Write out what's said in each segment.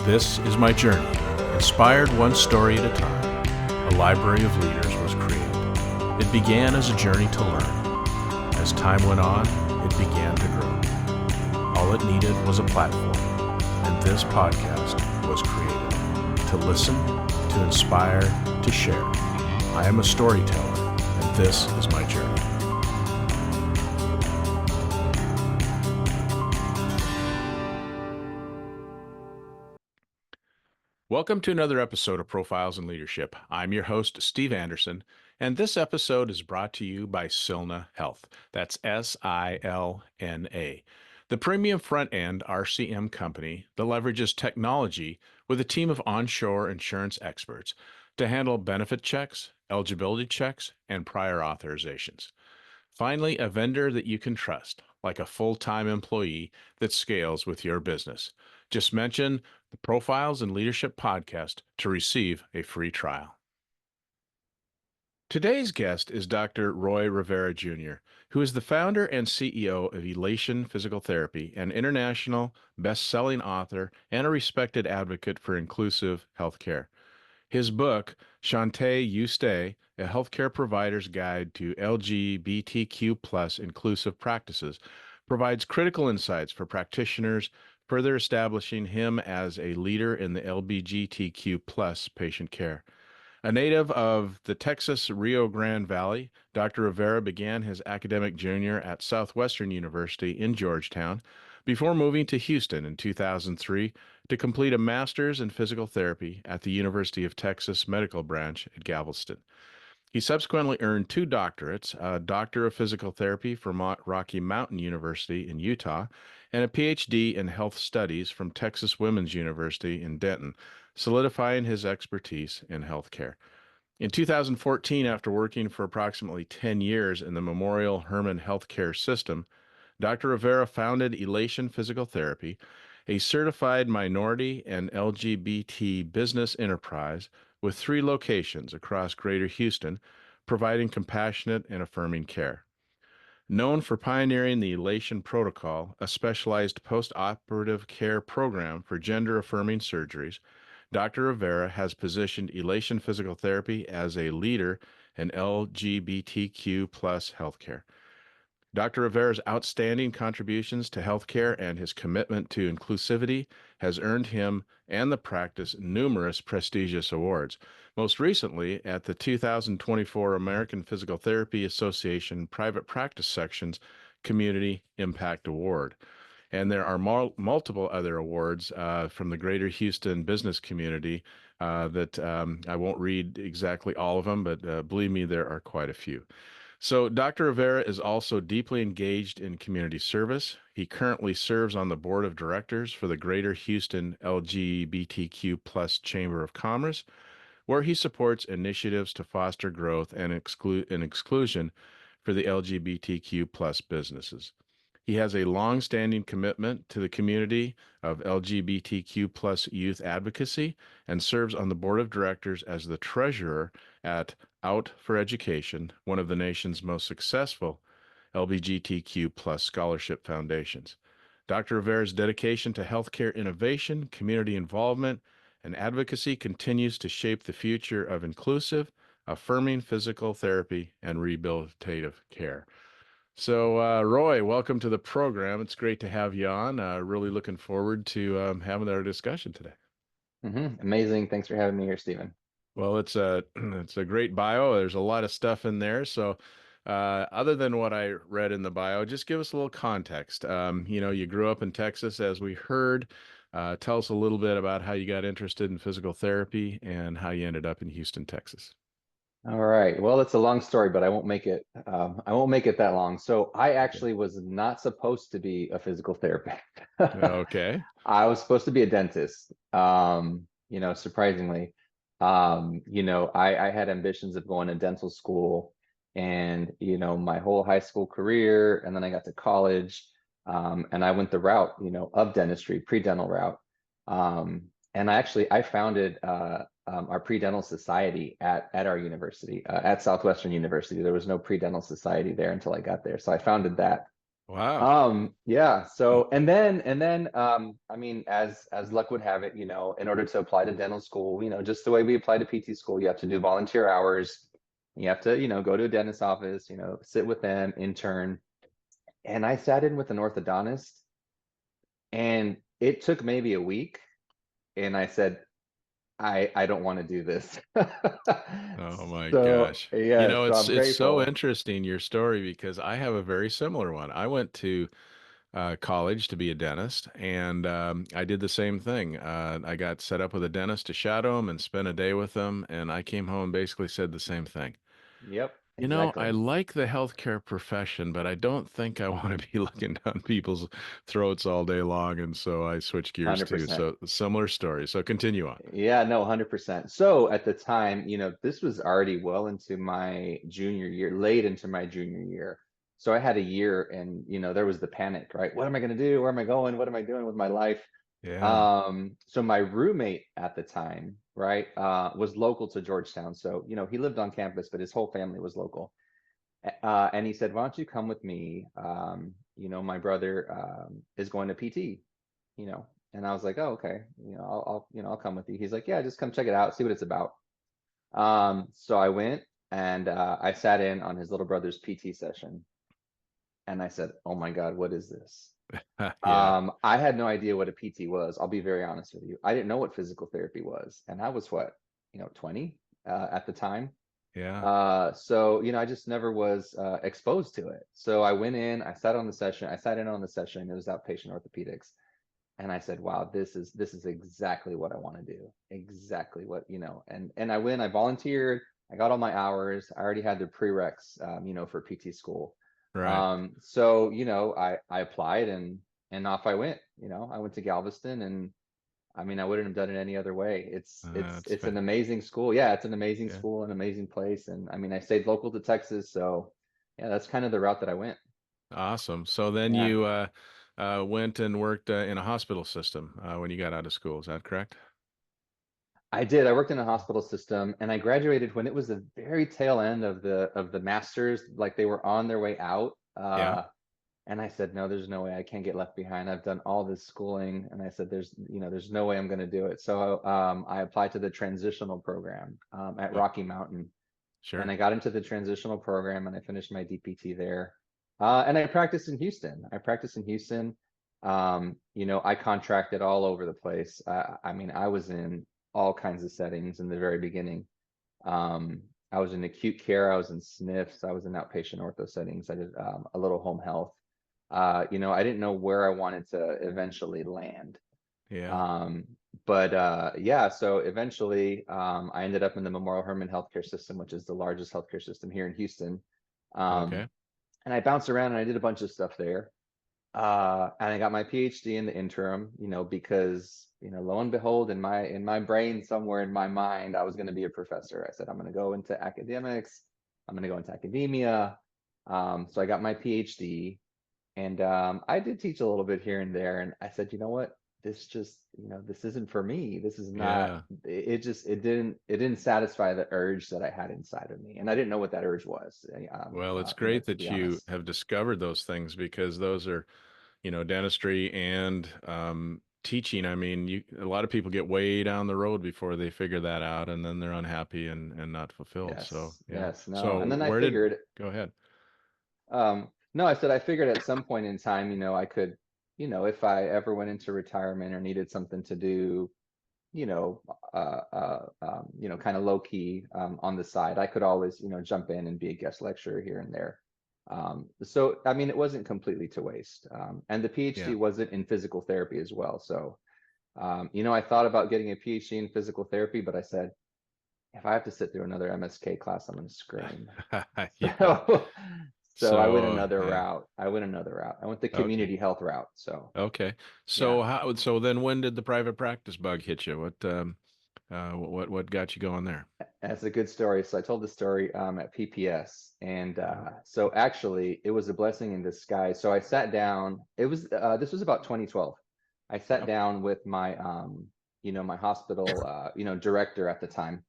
This is my journey. Inspired one story at a time, a library of leaders was created. It began as a journey to learn. As time went on, it began to grow. All it needed was a platform, and this podcast was created to listen, to inspire, to share. I am a storyteller, and this is my journey. Welcome to another episode of Profiles in Leadership. I'm your host, Steve Anderson, and this episode is brought to you by Silna Health. That's S-I-L-N-A, the premium front-end RCM company that leverages technology with a team of onshore insurance experts to handle benefit checks, eligibility checks, and prior authorizations. Finally, a vendor that you can trust, like a full-time employee that scales with your business. Just mention the Profiles in Leadership podcast to receive a free trial. Today's guest is Dr. Roy Rivera Jr., who is the founder and CEO of Elation Physical Therapy, an international best-selling author and a respected advocate for inclusive healthcare. His book, Shantay You Stay, a healthcare provider's guide to LGBTQ inclusive practices, provides critical insights for practitioners, further establishing him as a leader in the LGBTQ patient care. A native of the Texas Rio Grande Valley, Dr. Rivera began his academic journey at Southwestern University in Georgetown before moving to Houston in 2003 to complete a master's in physical therapy at the University of Texas Medical Branch at Galveston. He subsequently earned two doctorates, a Doctor of Physical Therapy from Rocky Mountain University in Utah, and a PhD in Health Studies from Texas Women's University in Denton, solidifying his expertise in healthcare. In 2014, after working for approximately 10 years in the Memorial Hermann Healthcare System, Dr. Rivera founded Elation Physical Therapy, a certified minority and LGBT business enterprise with 3 locations across Greater Houston, providing compassionate and affirming care. Known for pioneering the Elation Protocol, a specialized post-operative care program for gender-affirming surgeries, Dr. Rivera has positioned Elation Physical Therapy as a leader in LGBTQ healthcare. Dr. Rivera's outstanding contributions to healthcare and his commitment to inclusivity has earned him and the practice numerous prestigious awards, most recently at the 2024 American Physical Therapy Association Private Practice Section's Community Impact Award. And there are multiple other awards from the Greater Houston business community that I won't read exactly all of them, but believe me, there are quite a few. So Dr. Rivera is also deeply engaged in community service. He currently serves on the board of directors for the Greater Houston LGBTQ Chamber of Commerce, where he supports initiatives to foster growth and exclusion for the LGBTQ businesses. He has a long-standing commitment to the community of LGBTQ youth advocacy and serves on the board of directors as the treasurer at Out for Education, one of the nation's most successful LGBTQ scholarship foundations. Dr. Rivera's dedication to healthcare innovation, community involvement, and advocacy continues to shape the future of inclusive, affirming physical therapy and rehabilitative care. So, Roy, welcome to the program. It's great to have you on. Really looking forward to having our discussion today. Amazing. Thanks for having me here, Stephen. Well, it's a it's a great bio. There's a lot of stuff in there. So, other than what I read in the bio, just give us a little context. You grew up in Texas, as we heard. Tell us a little bit about how you got interested in physical therapy and how you ended up in Houston, Texas. All right. Well, it's a long story, but I won't make it. I won't make it that long. So I Okay. actually was not supposed to be a physical therapist. Okay. I was supposed to be a dentist. Surprisingly, I had ambitions of going to dental school, and my whole high school career, and then I got to college, and I went the route, of dentistry, pre-dental route. And I founded our pre-dental society at our university, at Southwestern University. There was no pre-dental society there until I got there. So I founded that. Wow. Yeah, so and then I mean, as luck would have it, in order to apply to dental school, just the way we apply to PT school, you have to do volunteer hours. You have to, go to a dentist office, sit with them, intern. And I sat in with an orthodontist, and it took maybe a week, and I said, I don't want to do this. Oh my So gosh. yeah, so It's I'm so grateful. interesting your story because I have a very similar one. I went to college to be a dentist, and I did the same thing. I got set up with a dentist to shadow him and spend a day with him, and I came home and basically said the same thing. Yep, I exactly. like the healthcare profession, but I don't think I want to be looking down people's throats all day long, and so I switched gears too. 100%. So similar story. So continue on. Yeah, no, 100%. So at the time, this was already well into my junior year, late into my junior year. So I had a year and, there was the panic, right? What am I going to do? Where am I going? What am I doing with my life? Yeah. So my roommate at the time, right, was local to Georgetown. So, he lived on campus, but his whole family was local. And he said, why don't you come with me? My brother is going to PT, you know. And I was like, oh, okay, I'll come with you. He's like, yeah, just come check it out, see what it's about. So I went and I sat in on his little brother's PT session, and I said, oh my God, what is this? Yeah. I had no idea what a PT was. I'll be very honest with you. I didn't know what physical therapy was, and I was what, 20 at the time. Yeah. So, I just never was exposed to it. So I went in, I sat I sat in on the session. It was outpatient orthopedics. And I said, wow, this is exactly what I want to do. Exactly what, and I volunteered, I got all my hours. I already had the prereqs, for PT school. Right. So, I applied and off I went. I went to Galveston, and I mean, I wouldn't have done it any other way. It's it's It's it's an amazing school. Yeah, it's an amazing yeah. school, an amazing place. And I mean, I stayed local to Texas, so yeah, that's kind of the route that I went. Awesome. So then Yeah, you went and worked in a hospital system when you got out of school. Is that correct? I did. I worked in a hospital system, and I graduated when it was the very tail end of the masters, like they were on their way out. Yeah. And I said, no, there's no way I can't get left behind. I've done all this schooling, and I said, there's no way I'm going to do it. So I applied to the transitional program at Oh, Rocky Mountain. And sure. I got into the transitional program, and I finished my DPT there. And I practiced in Houston. I contracted all over the place. I mean, I was in all kinds of settings in the very beginning. I was in acute care, I was in SNFs, I was in outpatient ortho settings, I did a little home health. I didn't know where I wanted to eventually land. Yeah. Um, but yeah, so eventually I ended up in the Memorial Hermann healthcare system, which is the largest healthcare system here in Houston. Um, Okay. and I bounced around and I did a bunch of stuff there. And I got my PhD in the interim, because, lo and behold, in my brain, somewhere in my mind, I was going to be a professor. I said, I'm going to go into academics. I'm going to go into academia. So I got my PhD, and I did teach a little bit here and there. And I said, you know what? This isn't for me. This is not, Yeah. it didn't satisfy the urge that I had inside of me. And I didn't know what that urge was, Well, it's great to be that you honest. have discovered those things because those are, dentistry and teaching. I mean, a lot of people get way down the road before they figure that out, and then they're unhappy and not fulfilled. So, Yes, yeah. yes, no. So, And then I where did, figured, go ahead. no, I said I figured at some point in time, I could, if I ever went into retirement or needed something to do, kind of low key on the side, I could always, jump in and be a guest lecturer here and there. So, I mean, it wasn't completely to waste. And the Yeah. PhD wasn't in physical therapy as well. So, I thought about getting a PhD in physical therapy, but I said, if I have to sit through another MSK class, I'm going to scream. Yeah. So, so I went So, another yeah. route. I went the Okay. community health route. So, Okay. yeah, So then when did the private practice bug hit you? What got you going there? that's a good story. So I told the story at PPS, and Yeah. so actually, it was a blessing in disguise. So I sat down. This was about 2012. I sat Yep. down with my my hospital director at the time.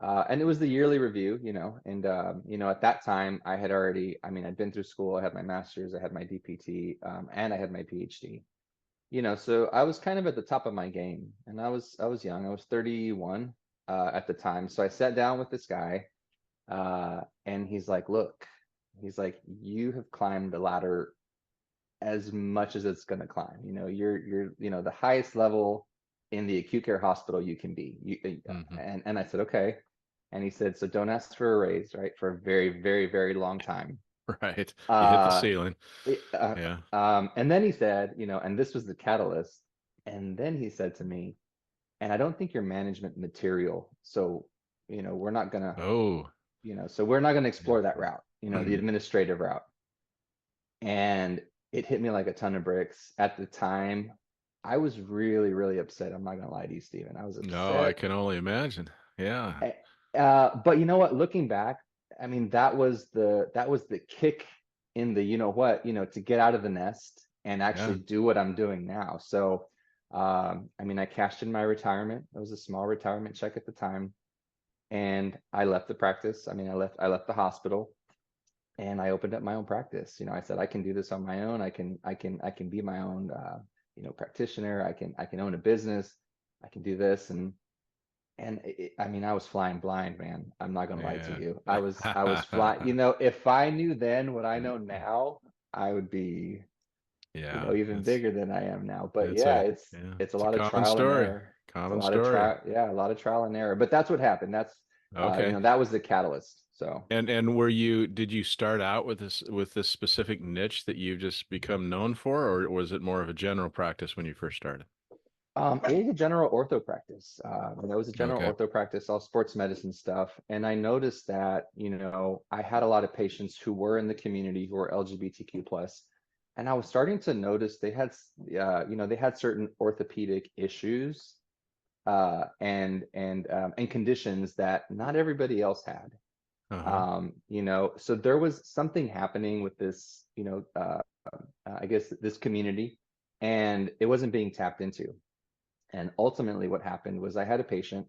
And it was the yearly review, and at that time I had already, I'd been through school, I had my master's, I had my DPT, and I had my PhD. So I was kind of at the top of my game, and I was young, I was 31 at the time. So I sat down with this guy, and he's like, look, he's like, you have climbed the ladder as much as it's going to climb. You're the highest level in the acute care hospital you can be. Hmm. And I said, okay. And he said, so don't ask for a raise, right? For a very, very, very long time. Right. You hit the Uh, ceiling. it- uh, Yeah. and then he said, and this was the catalyst. And then he said to me, and I don't think you're management material. So, we're not gonna, Oh. so we're not gonna explore that route, the administrative route. And it hit me like a ton of bricks. At the time, I was really, really upset. I'm not gonna lie to you, Stephen. I was No, I upset. can only imagine. Yeah. But you know what? Looking back, that was the kick in the to get out of the nest and actually Yeah. do what I'm doing now. So, I cashed in my retirement. It was a small retirement check at the time, and I left the practice. I left the hospital, and I opened up my own practice. I said I can do this on my own. I can be my own practitioner. I can own a business. I can do this, and I was flying blind, man. I'm not gonna lie to Yeah. you. I was flying. If I knew then what I know now, I would be, Yeah. even bigger than I am now. But It's yeah, a it's yeah, it's a it's a lot of common trial and story. error. It's a Common lot of story. trial, yeah, a lot of trial and error. But that's what happened. Okay. That was the catalyst. So. And did you start out with this specific niche that you've just become known for, or was it more of a general practice when you first started? It was a general ortho practice. It was a general Okay. ortho practice, all sports medicine stuff. And I noticed that, I had a lot of patients who were in the community who were LGBTQ plus, and I was starting to notice they had certain orthopedic issues, and conditions that not everybody else had. Uh-huh. So there was something happening with this, I guess this community, and it wasn't being tapped into. And ultimately, what happened was I had a patient,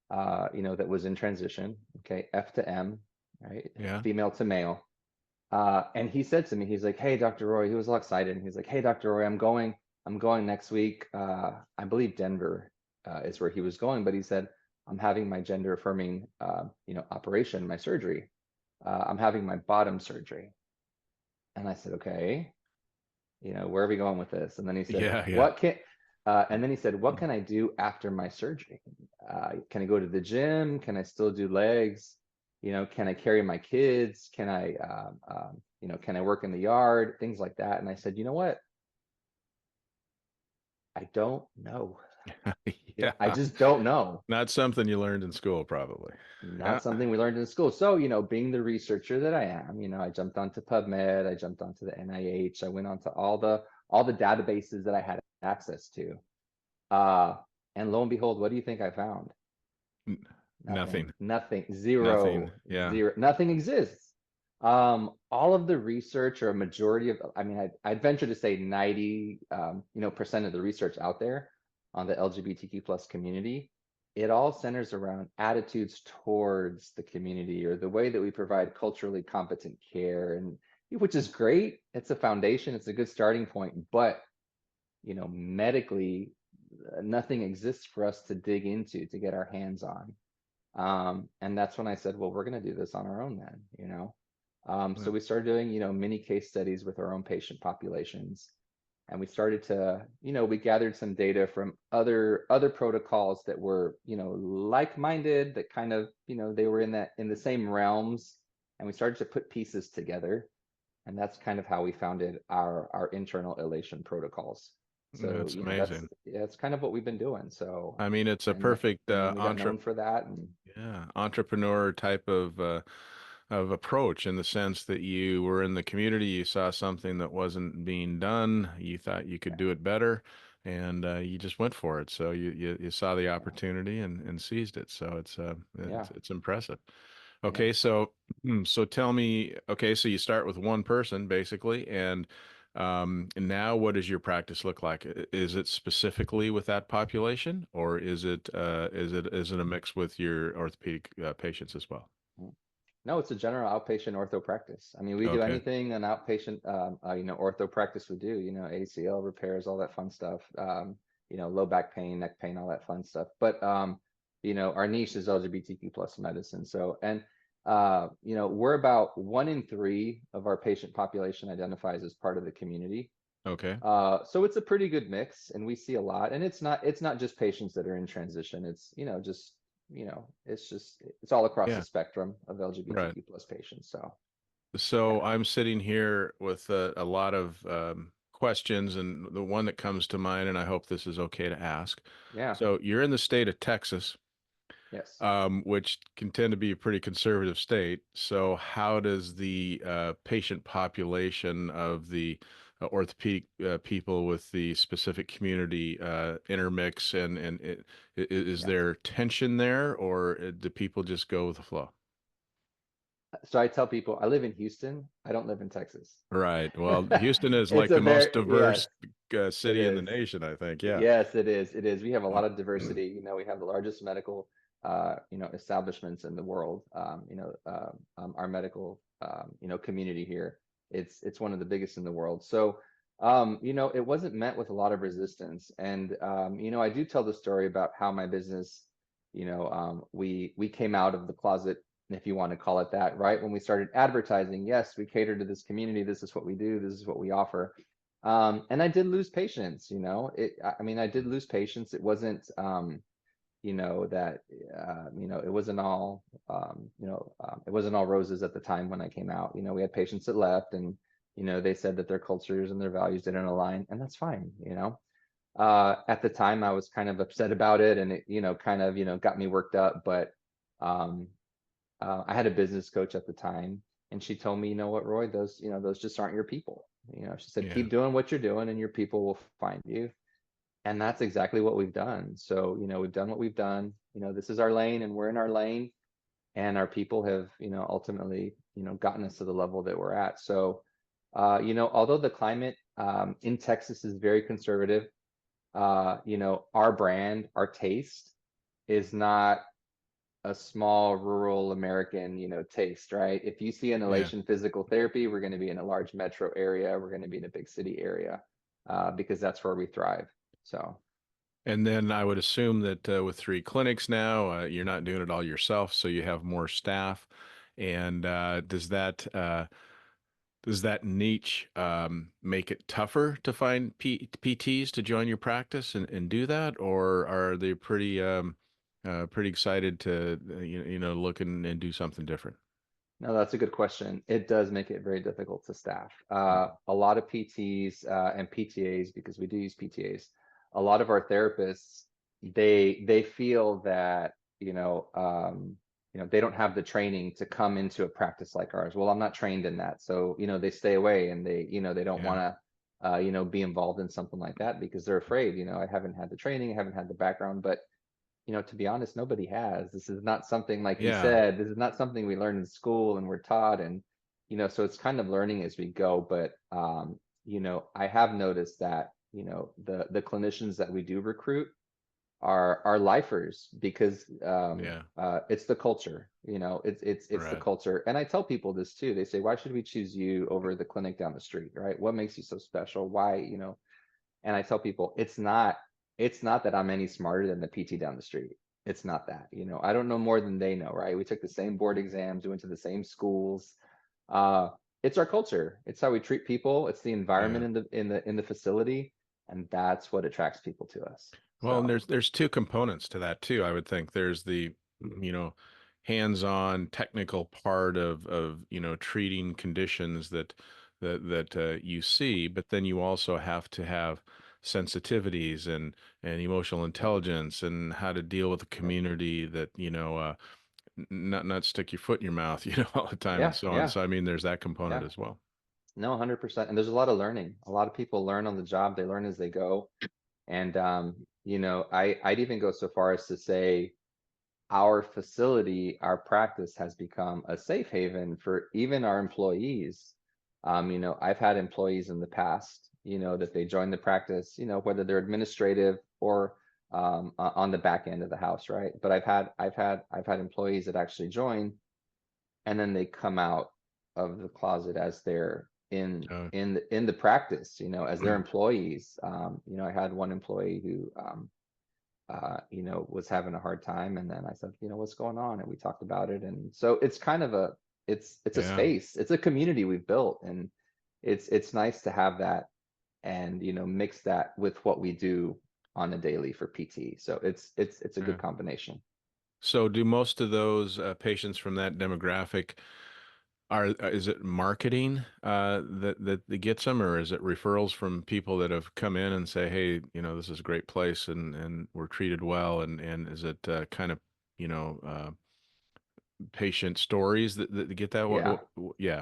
that was in transition, okay, F to M, right, Yeah. female to male. And he said to me, he's like, "Hey, Dr. Roy," he was all excited. And he's like, "Hey, Dr. Roy, I'm going next week. I believe Denver is where he was going, but he said, I'm having my gender affirming, operation, my surgery. I'm having my bottom surgery." And I said, "Okay, where are we going with this?" And then he said, Yeah, yeah. "What can I do after my surgery? Can I go to the gym? Can I still do legs? Can I carry my kids? Can I work in the yard? Things like that." And I said, "You know what? I don't know. I Yeah. just don't know. Not something you learned in school, probably. Not Yeah. something we learned in school." So, being the researcher that I am, I jumped onto PubMed, I jumped onto the NIH, I went onto all the databases that I had access to. Uh, and lo and behold, what do you think I found? N- Nothing, Nothing. nothing, Nothing. zero, Yeah. zero, nothing exists. All of the research, or a majority of, I'd venture to say 90, percent of the research out there on the LGBTQ plus community, it all centers around attitudes towards the community, or the way that we provide culturally competent care, and which is great. It's a foundation, it's a good starting point, but medically, nothing exists for us to dig into, to get our hands on. And that's when I said, well, we're going to do this on our own then. So Yeah. we started doing, mini case studies with our own patient populations. And we started to, we gathered some data from other protocols that were, like-minded, that kind of, they were in the same realms. And we started to put pieces together. And that's kind of how we founded our internal Elation protocols. So, That's that's, amazing. yeah, that's kind of what we've been doing. So, I mean, it's a and perfect and then we got known for that. And yeah, entrepreneur type of approach, in the sense that you were in the community, you saw something that wasn't being done, you thought you could yeah, do it better, and you just went for it. So you saw the yeah, opportunity and seized it. So yeah, it's impressive. yeah. Okay, so so tell me, okay, so you start with one person basically, and And now, what does your practice look like? Is it specifically with that population, or is it a mix with your orthopedic patients as well? Mm. No, it's a general outpatient ortho practice. I mean, we do Okay. anything an outpatient, ortho practice would do, ACL repairs, all that fun stuff, low back pain, neck pain, all that fun stuff. But, our niche is LGBTQ plus medicine. So, and, we're about 1 in 3 of our patient population identifies as part of the community. Okay. So it's a pretty good mix, and we see a lot. And it's not just patients that are in transition. It's it's all across the Yeah. spectrum of Right. LGBTQ plus patients. So So yeah, I'm sitting here with a lot of questions, and the one that comes to mind, and I hope this is okay to ask. yeah, So you're in the state of Texas, yes. which can tend to be a pretty conservative state. So how does the patient population of the orthopedic people with the specific community intermix, is Yeah. there tension there, or do people just go with the flow? So I tell people I live in Houston. I don't live in Texas. Right. Well, Houston is It's like a the most very, yes, diverse it city in the is. nation, I think. Yeah. Yes, it is. It is. We have a Uh, lot of diversity. We have the largest medical, establishments in the world. Our medical, community here. It's one of the biggest in the world. So, it wasn't met with a lot of resistance. And, I do tell the story about how my business, we came out of the closet, if you want to call it that, right? When we started advertising, yes, we cater to this community. This is what we do. This is what we offer. And I did lose patience, I mean, I did lose patience. It wasn't, that, it wasn't all roses at the time when I came out. We had patients that left, and, they said that their cultures and their values didn't align, and that's fine. At the time I was kind of upset about it, and it, kind of, got me worked up, but, um, I had a business coach at the time, and she told me, you know what, Roy, those just aren't your people. She said, yeah. keep doing what you're doing, and your people will find you. And that's exactly what we've done. So, we've done what we've done. This is our lane, and we're in our lane, and our people have, ultimately, gotten us to the level that we're at. So, although the climate, in Texas is very conservative, our brand, our taste is not a small rural American, taste, right? If you see an Yeah. Elation physical therapy, we're going to be in a large metro area. We're going to be in a big city area, because that's where we thrive. So And then I would assume that with 3 clinics now, you're not doing it all yourself, so you have more staff. And does that niche make it tougher to find PTs to join your practice and do that, or are they pretty excited to look and do something different? no, that's a good question. It does make it very difficult to staff. Mhm. A lot of PTs, and PTAs, because we do use PTAs. A lot of our therapists, they feel that, they don't have the training to come into a practice like ours. Well, I'm not trained in that, so they stay away, and they don't Yeah. want to, be involved in something like that because they're afraid. I haven't had the training, I haven't had the background, but to be honest, nobody has. This is not something, like you Yeah. said, this is not something we learn in school and we're taught. And, so it's kind of learning as we go. But, I have noticed that, the clinicians that we do recruit are lifers because, Yeah. it's the culture, it's the Right. culture. And I tell people this too. They say, why should we choose you over the clinic down the street, right? What makes you so special? Why, and I tell people it's not that I'm any smarter than the PT down the street. It's not that. I don't know more than they know, right? We took the same board exams, we went to the same schools. Uh, it's our culture. It's how we treat people. It's the environment Yeah. in the facility, and that's what attracts people to us. Well, and So there's two components to that too, I would think. There's the, you know, hands-on technical part of treating conditions that you see, but then you also have to have sensitivities and emotional intelligence and how to deal with the yep. community that, not stick your foot in your mouth, all the time and Yeah, so on. yeah, So I mean, there's that component yeah. as well. No, 100%. And there's a lot of learning. A lot of people learn on the job. They learn as they go. And, I'd even go so far as to say our facility, our practice has become a safe haven for even our employees, I've had employees in the past, that they join the practice, whether they're administrative or on the back end of the house, right? But I've had employees that actually join and then they come out of the closet as they're Uh, in the practice, as their employees. I had one employee who was having a hard time. And then I said, what's going on? And we talked about it. And so it's kind of it's a yeah. space, it's a community we've built. And it's nice to have that and, mix that with what we do on the daily for PT. So it's a good Yeah. combination. So do most of those patients from that demographic is it marketing that gets them, or is it referrals from people that have come in and say, hey, this is a great place and we're treated well, and is it kind of, you know, uh, patient stories that get that? Yeah. Yeah,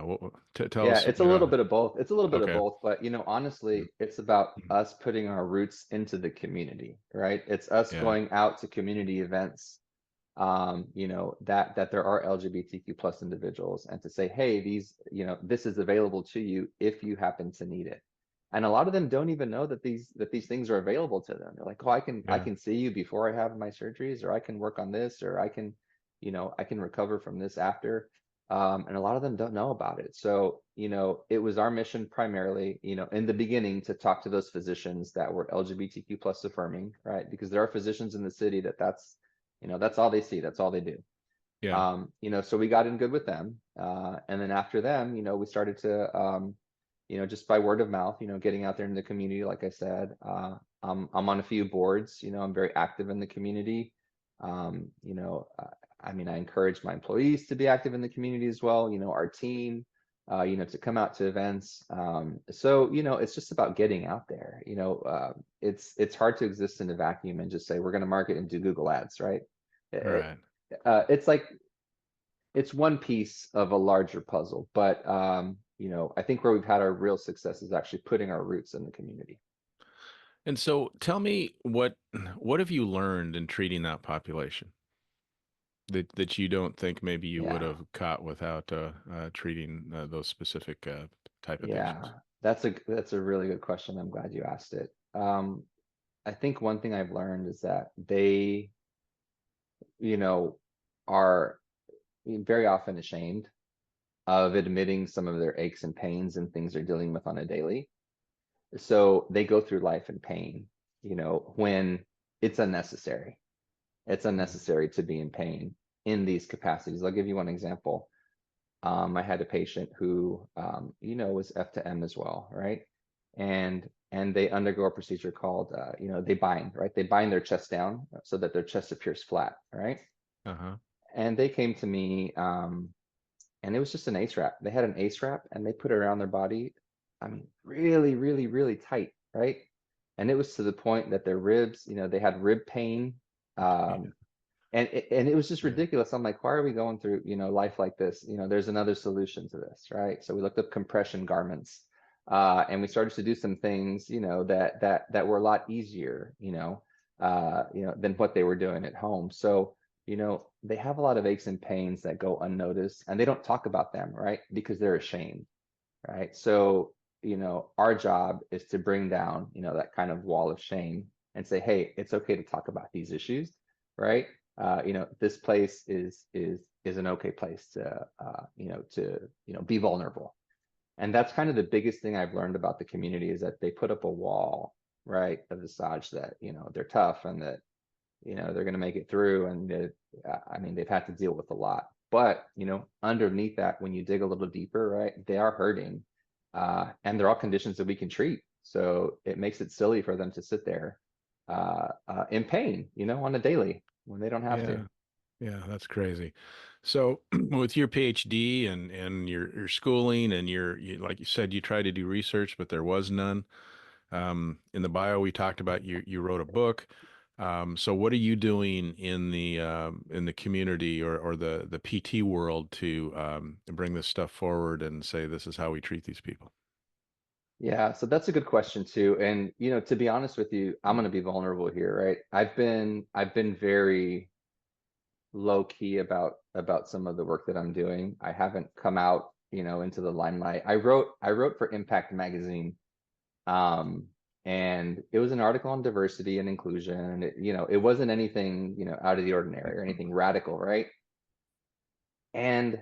tell Yeah, us, it's a little bit of both. It's a little bit of okay. both, but honestly, it's about us putting our roots into the community, right? It's us Yeah, going out to community events, that there are LGBTQ plus individuals, and to say, hey, this is available to you if you happen to need it. And a lot of them don't even know that these things are available to them. They're like, oh, I yeah, can see you before I have my surgeries, or I can work on this, or I can recover from this after. And a lot of them don't know about it. So, it was our mission primarily, in the beginning, to talk to those physicians that were LGBTQ plus affirming, right? Because there are physicians in the city that's all they see, that's all they do. yeah. So we got in good with them. And then after them, we started to, just by word of mouth, getting out there in the community, like I said. I'm on a few boards, I'm very active in the community. Um, you know, uh, I encourage my employees to be active in the community as well, our team, to come out to events. So, it's just about getting out there. It's hard to exist in a vacuum and just say, we're going to market and do Google ads, right? It, Right. it's like it's one piece of a larger puzzle, but I think where we've had our real success is actually putting our roots in the community. And so tell me what have you learned in treating that population that you don't think maybe you would Yeah, have caught without treating those specific type of patients? yeah, that's a really good question. I'm glad you asked it. I think one thing I've learned is that they, you know, are very often ashamed of admitting some of their aches and pains and things they're dealing with on a daily. So they go through life in pain, when it's unnecessary. It's Mm. unnecessary to be in pain in these capacities. I'll give you one example. I had a patient who, was F to M as well, right? And they undergo a procedure called, they bind, right? They bind their chest down so that their chest appears flat, right? Uh-huh. And they came to me, and it was just an ACE wrap. They had an ACE wrap and they put it around their body. I mean, really, really, really tight, right? And it was to the point that their ribs, they had rib pain. Yeah. Um, and it was just Yeah. ridiculous. I'm like, why are we going through, life like this? There's another solution to this, right? So we looked up compression garments, and we started to do some things, that were a lot easier, than what they were doing at home. So, they have a lot of aches and pains that go unnoticed, and they don't talk about them, right? Because they're ashamed, right? So, our job is to bring down, that kind of wall of shame and say, hey, it's okay to talk about these issues, right? This place is an okay place to be vulnerable. And that's kind of the biggest thing I've learned about the community is that they put up a wall, right, of visage that, they're tough and that, they're going to make it through. And they've had to deal with a lot. But, underneath that, when you dig a little deeper, right, they are hurting. And they're all conditions that we can treat. So it makes it silly for them to sit there in pain, on a daily when they don't have to. Yeah. Yeah, that's crazy. So with your PhD and your schooling and like you said, you tried to do research, but there was none. In the bio, we talked about you wrote a book. So what are you doing in the community or the PT world to bring this stuff forward and say this is how we treat these people? Yeah, so that's a good question too. And to be honest with you, I'm going to be vulnerable here, right? I've been very low key about some of the work that I'm doing. I haven't come out, into the limelight. I wrote for Impact Magazine, um, and it was an article on diversity and inclusion. It wasn't anything, out of the ordinary or anything radical, right? And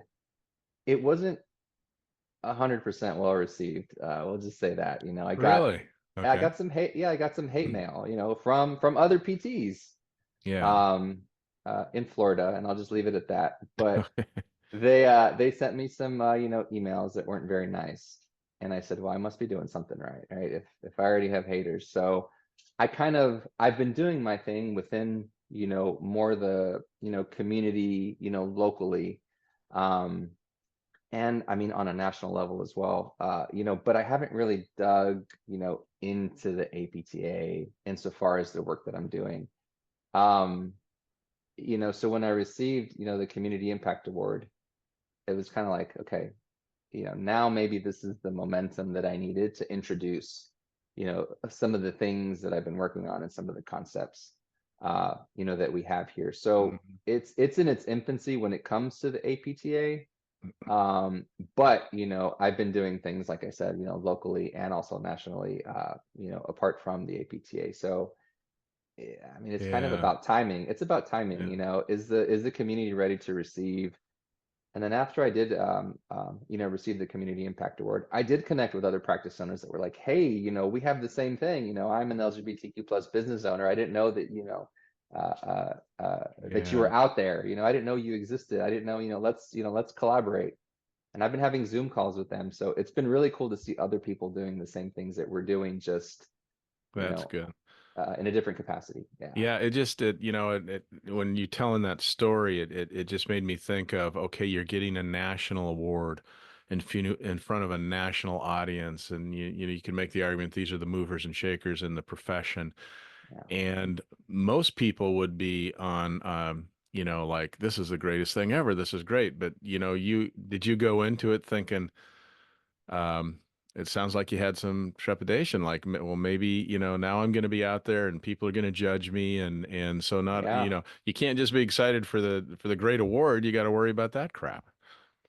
it wasn't 100% well received. We'll just say that. Really? I Okay. got some hate. Yeah, I got some hate mail, from other PTs, Yeah. um, in Florida, and I'll just leave it at that. But Okay. they sent me some, emails that weren't very nice, and I said, well, I must be doing something right? If I already have haters. So I've been doing my thing within, more the, community, locally. Um, and I mean on a national level as well. But I haven't really dug, into the APTA insofar as the work that I'm doing. Um, so when I received, the Community Impact Award, it was kind of like, okay, now maybe this is the momentum that I needed to introduce, some of the things that I've been working on and some of the concepts, that we have here. So Mhm. it's in its infancy when it comes to the APTA. But I've been doing things, like I said, locally and also nationally, apart from the APTA. So yeah, I mean, it's kind of Yeah. about timing. It's about timing, Yeah. is the community ready to receive? And then after I did, receive the Community Impact Award, I did connect with other practice owners that were like, hey, we have the same thing. I'm an LGBTQ plus business owner. I didn't know that, that you Yeah. were out there. I didn't know you existed. I didn't know, let's collaborate. And I've been having Zoom calls with them. So it's been really cool to see other people doing the same things that we're doing, just, you That's know, good. in a different capacity. Yeah. Yeah, it just when you telling that story, it just made me think of, okay, you're getting a national award in front of a national audience, and you can make the argument these are the movers and shakers in the profession, Yeah. and most people would be on like this is the greatest thing ever, this is great, but you did you go into it thinking, um, it sounds like you had some trepidation, like, well, maybe, now I'm going to be out there and people are going to judge me. And so not, Yeah. you can't just be excited for the great award. You got to worry about that crap.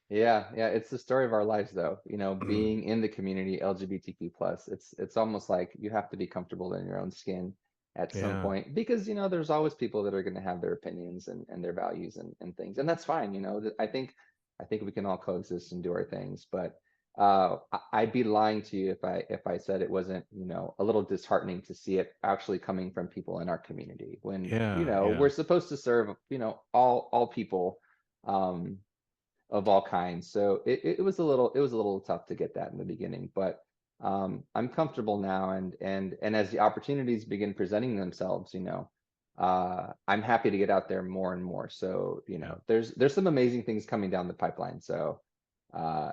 Yeah. Yeah. It's the story of our lives, though, Mm. being in the community LGBTQ plus, it's almost like you have to be comfortable in your own skin at some Yeah. point, because, there's always people that are going to have their opinions and their values and things. And that's fine. I think we can all coexist and do our things, but I'd be lying to you if I said it wasn't, a little disheartening to see it actually coming from people in our community when, Yeah. Yeah. we're supposed to serve, all people, um, of all kinds. So it was a little tough to get that in the beginning, but I'm comfortable now, and as the opportunities begin presenting themselves, I'm happy to get out there more and more. So, Yeah. there's some amazing things coming down the pipeline. So uh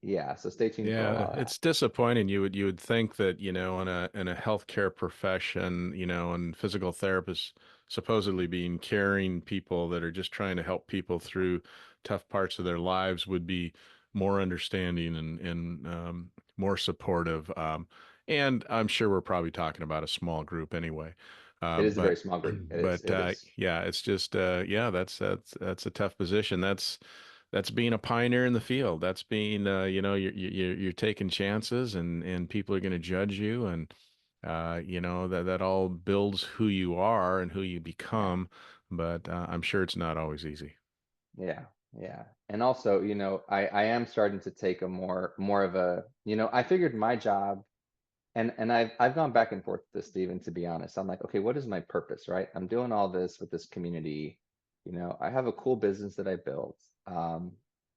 yeah, so stay tuned for a Yeah, lot of that. it's disappointing. You would think that, in a healthcare profession, and physical therapists supposedly being caring people that are just trying to help people through tough parts of their lives would be more understanding and more supportive. And I'm sure we're probably talking about a small group anyway. It is a But very small group. It is. but It is. yeah, it's just yeah, that's a tough position. That's being a pioneer in the field. That's being, you're taking chances, and people are going to judge you, and that all builds who you are and who you Yeah. become. But I'm sure it's not always easy. Yeah, yeah. And also, I am starting to take a more of a, I figured my job, and I've gone back and forth with this, Stephen, to be honest. I'm like, okay, what is my purpose, right? I'm doing all this with this community. I have a cool business that I built.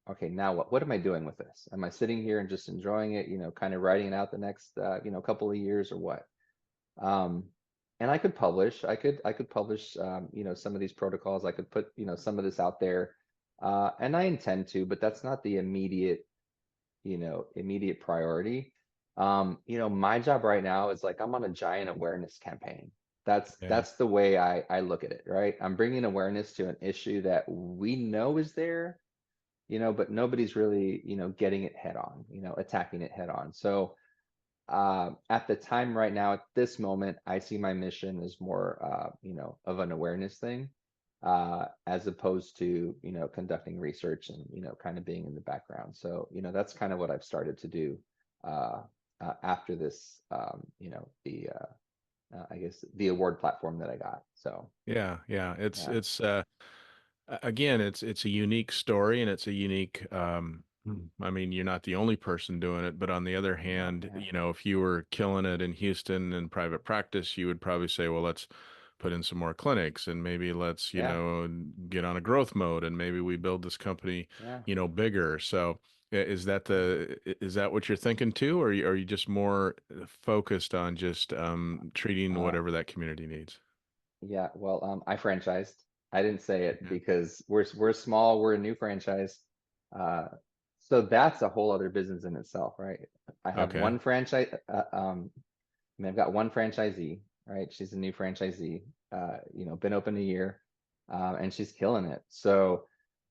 Okay, now what? What am I doing with this? Am I sitting here and just enjoying it, kind of writing it out the next, couple of years, or what? Um, and I could publish, I could publish, some of these protocols. I could put, some of this out there, and I intend to, but that's not the immediate priority. My job right now is like I'm on a giant awareness campaign. That's Yeah. that's the way I look at it, right? I'm bringing awareness to an issue that we know is there, but nobody's really, getting it head on, attacking it head on. So at the time right now, at this moment, I see my mission as more, of an awareness thing. as opposed to, conducting research and, kind of being in the background. So, that's kind of what I've started to do uh, after this, I guess the award platform that I got. So, Yeah, yeah. yeah, Again, it's a unique story and it's a unique I mean, you're not the only person doing it, but on the other no, hand, yeah, if you were killing it in Houston in private practice, you would probably say, well, let's put in some more clinics and maybe let's, yeah, get on a growth mode and maybe we build this company, yeah. bigger. So Yeah. is that what you're thinking too, or are you just more focused on just treating Uh, whatever that community needs? yeah, well, I franchised. I didn't say it Okay. because we're small, we're a new franchise. Uh, so that's a whole other business in itself, right? I have Okay. one franchise, I mean, I've got one franchisee, right? She's a new franchisee, been open a year, and she's killing it. So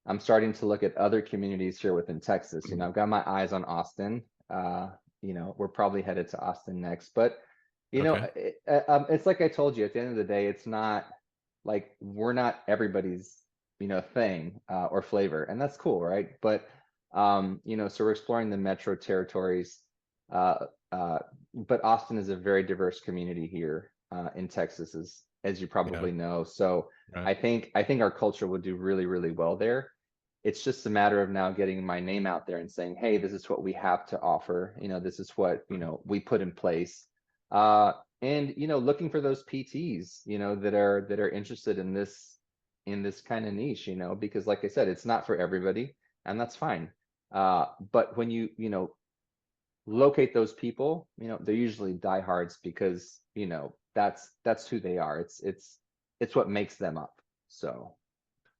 I'm starting to look at other communities here within Texas. I've got my eyes on Austin. We're probably headed to Austin next, but Okay. it's like I told you, at the end of the day, it's not like we're not everybody's, thing or flavor, and that's cool, right? But so we're exploring the metro territories. Uh, but Austin is a very diverse community here in Texas, as you Yeah. probably know. So Right. I think our culture would do really, really well there. It's just a matter of now getting my name out there and saying, hey, this is what we have to offer. This is what, we put in place. And looking for those PTs, that are interested in this kind of niche, because like I said, it's not for everybody, and that's fine. But when you locate those people, they're usually diehards because that's who they are. It's what makes them up. So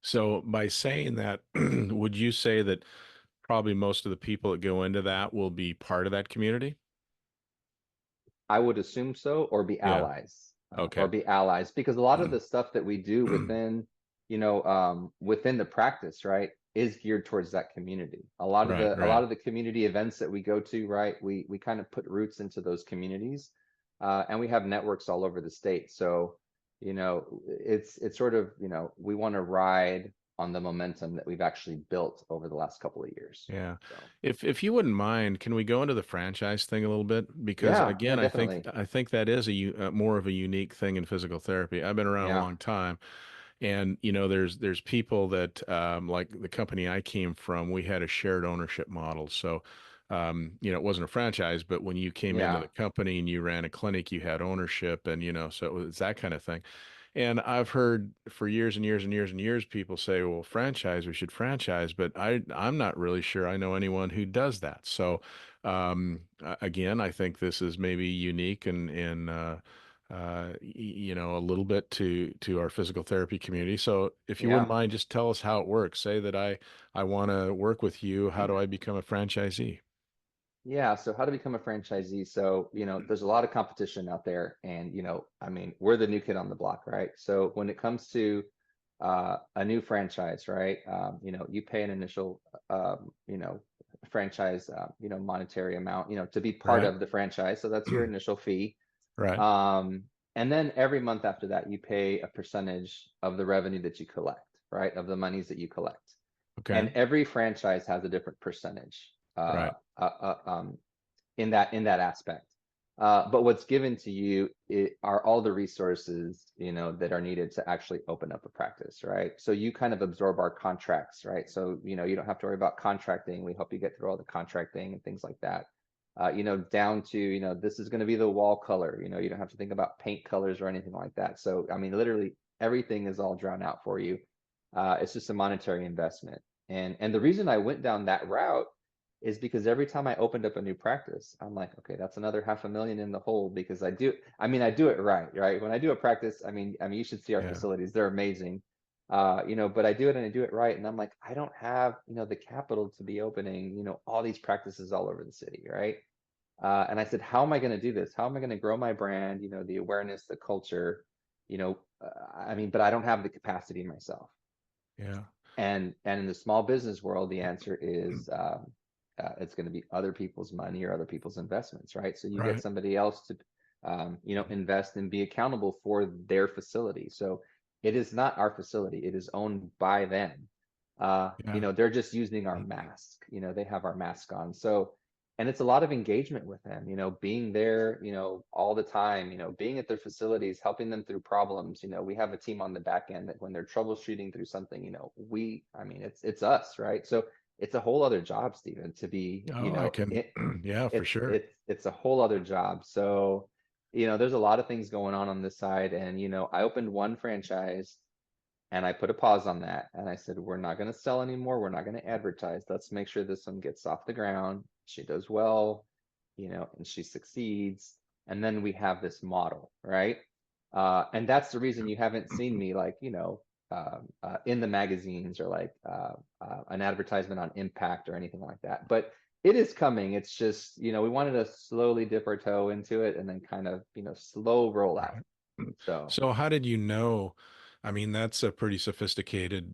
So by saying that, would you say that probably most of the people that go into that will be part of that community? I would assume so, Yeah. or Okay. be allies, because a lot of the stuff that we do within the practice, right, is geared towards that community. A lot of Right, the a right. lot of the community events that we go to, right, we kind of put roots into those communities, and we have networks all over the state. So, it's sort of, we want to ride on the momentum that we've actually built over the last couple of years. Yeah. So, If you wouldn't mind, can we go into the franchise thing a little bit? Because yeah, yeah, again, definitely. I think that is more of a unique thing in physical therapy. I've been around a Yeah, long time, and there's people that like the company I came from, we had a shared ownership model. So it wasn't a franchise, but when you came into yeah, the company and you ran a clinic, you had ownership, and so it was that kind of thing. And I've heard for years and years and years and years people say, well, franchise, we should franchise, but I'm not really sure I know anyone who does that. So again, I think this is maybe unique a little bit to our physical therapy community. So if you wouldn't yeah. mind, just tell us how it works. Say that I want to work with you. How do I become a franchisee? Yeah, so how to become a franchisee? So, there's a lot of competition out there, and I mean, we're the new kid on the block, right? So when it comes to a new franchise, right? You pay an initial franchise monetary amount, to be part Right. of the franchise. So that's your initial fee. Right. Um, and then every month after that, you pay a percentage of the revenue that you collect, right? Of the monies that you collect. Okay. And every franchise has a different percentage. Right. In that aspect. But what's given to you are all the resources, that are needed to actually open up a practice, right? So you kind of absorb our contracts, right? So, you don't have to worry about contracting. We help you get through all the contracting and things like that. Down to, this is going to be the wall color, you don't have to think about paint colors or anything like that. So, I mean, literally everything is all drawn out for you. It's just a monetary investment. And the reason I went down that route is because every time I opened up a new practice, I'm like, okay, that's another 500,000 in the hole, because I do it right, right? When I do a practice, I mean, you should see our Yeah. facilities. They're amazing. But I do it and I do it right. And I'm like, I don't have, the capital to be opening, all these practices all over the city, right? And I said, how am I going to do this? How am I going to grow my brand, the awareness, the culture, I mean, but I don't have the capacity myself. Yeah. And in the small business world, the answer is it's going to be other people's money or other people's investments, right? So you get Right. somebody else to invest and be accountable for their facility. So it is not our facility. It is owned by them. Yeah. They're just using our mask. They have our mask on. So, and it's a lot of engagement with them, being there, all the time, being at their facilities, helping them through problems. We have a team on the back end that when they're troubleshooting through something, I mean, it's us, right? So it's a whole other job, Stephen, to be, Oh, I can. Yeah, for it's sure. it's a whole other job. So, there's a lot of things going on this side, and I opened one franchise and I put a pause on that and I said, we're not going to sell anymore. We're not going to advertise. Let's make sure this one gets off the ground. She does well, and she succeeds. And then we have this model, right? And that's the reason you haven't seen me like, in the magazines or like an advertisement on Impact or anything like that. But it is coming. It's just, we wanted to slowly dip our toe into it and then kind of, slow roll out. Right. So, So how did you know? I mean, that's a pretty sophisticated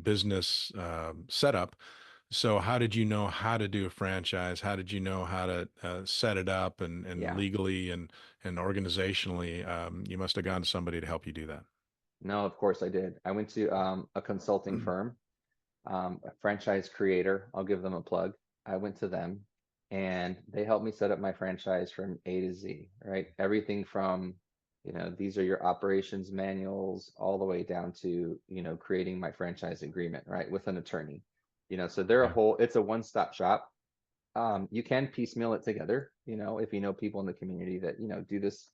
business setup. So how did you know how to do a franchise? How did you know how to set it up and yeah. legally and organizationally? You must have gone to somebody to help you do that. No, of course I did. I went to a consulting firm, a franchise creator. I'll give them a plug. I went to them and they helped me set up my franchise from A to Z, right? Everything from, these are your operations manuals all the way down to, creating my franchise agreement, right? With an attorney. So they're Yeah. it's a one-stop shop. You can piecemeal it together, if you know people in the community that, do this,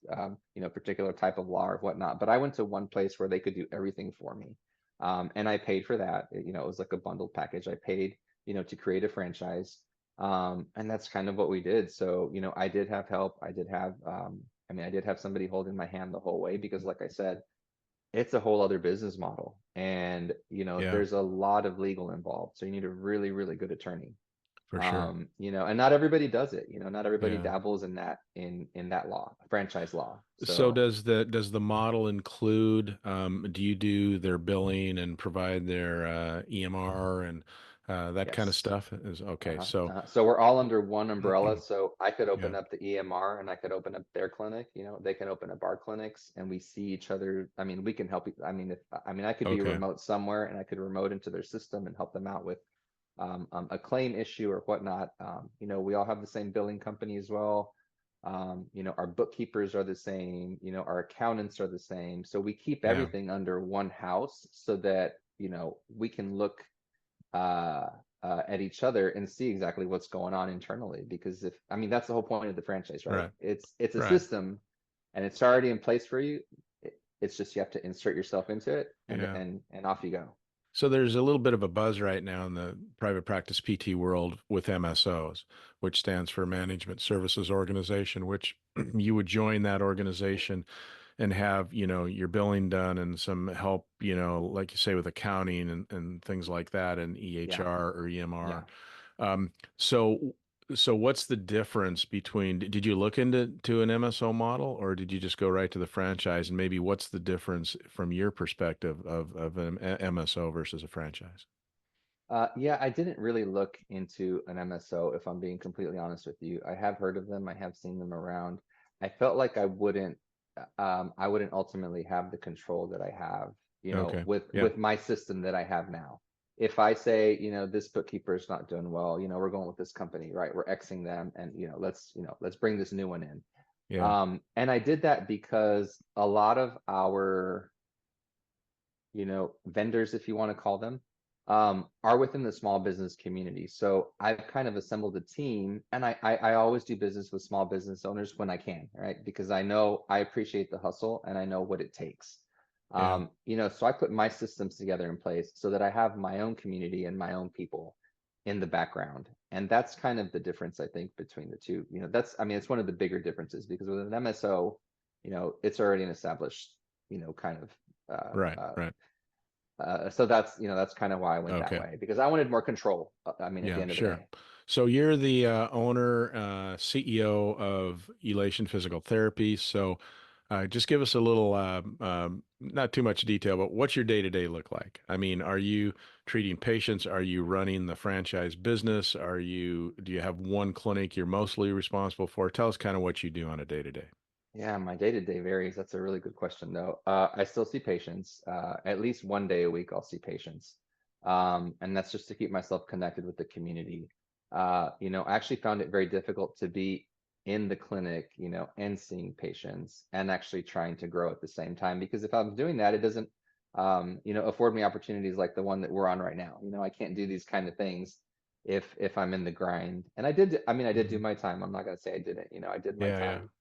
particular type of law or whatnot. But I went to one place where they could do everything for me. And I paid for that. It was like a bundled package. I paid, to create a franchise. And that's kind of what we did. So, I did have help. I did have somebody holding my hand the whole way because, like I said, it's a whole other business model. And, Yeah, there's a lot of legal involved. So you need a really, really good attorney. for sure. And not everybody does it, not everybody Yeah. dabbles in that in that law, franchise law. So So does the model include, do you do their billing and provide their EMR and that kind of yes. stuff? Is okay. Uh-huh. So So we're all under one umbrella. So I could yeah. open up the EMR and I could open up their clinic, they can open up our clinics and we see each other. I mean, we can help you. I mean, I could be Okay. remote somewhere and I could remote into their system and help them out with a claim issue or whatnot. We all have the same billing company as well. Our bookkeepers are the same, our accountants are the same. So we keep Yeah. everything under one house so that, we can look uh, at each other and see exactly what's going on internally. Because that's the whole point of the franchise, right? Right. It's a Right. system and it's already in place for you. It's just you have to insert yourself into it and Yeah. and off you go. So there's a little bit of a buzz right now in the private practice PT world with MSOs, which stands for Management Services Organization, which you would join that organization and have, your billing done and some help, like you say, with accounting and things like that and Yeah, EHR or yeah. EMR. Um, so so what's the difference between, did you look into an MSO model or did you just go right to the franchise? And maybe what's the difference from your perspective of an MSO versus a franchise? Yeah, I didn't really look into an MSO, if I'm being completely honest with you. I have heard of them, I have seen them around. I felt like I wouldn't ultimately have the control that I have, Okay. Yeah. with my system that I have now. If I say, this bookkeeper is not doing well, we're going with this company, right? We're Xing them, and let's bring this new one in. Yeah. And I did that because a lot of our vendors, if you want to call them, are within the small business community. So I've kind of assembled a team, and I always do business with small business owners when I can, right? Because I appreciate the hustle and I know what it takes. Yeah. So I put my systems together in place so that I have my own community and my own people in the background. And that's kind of the difference, I think, between the two. It's one of the bigger differences because with an MSO, it's already an established, kind of Right. Right. so that's kind of why I went that Okay. way because I wanted more control. At the Yeah, end of the sure. day. So you're the owner, CEO of Elation Physical Therapy. So just give us a little, not too much detail, but what's your day-to-day look like? I mean, are you treating patients? Are you running the franchise business? Do you have one clinic you're mostly responsible for? Tell us kind of what you do on a day-to-day. Yeah, my day-to-day varies. That's a really good question, though. I still see patients. At least one day a week, I'll see patients. And that's just to keep myself connected with the community. I actually found it very difficult to be in the clinic, and seeing patients and actually trying to grow at the same time. Because if I'm doing that, it doesn't, afford me opportunities like the one that we're on right now. I can't do these kind of things if I'm in the grind. And I did do Mhm. my time. I'm not gonna say I didn't. I did my Yeah, yeah, time.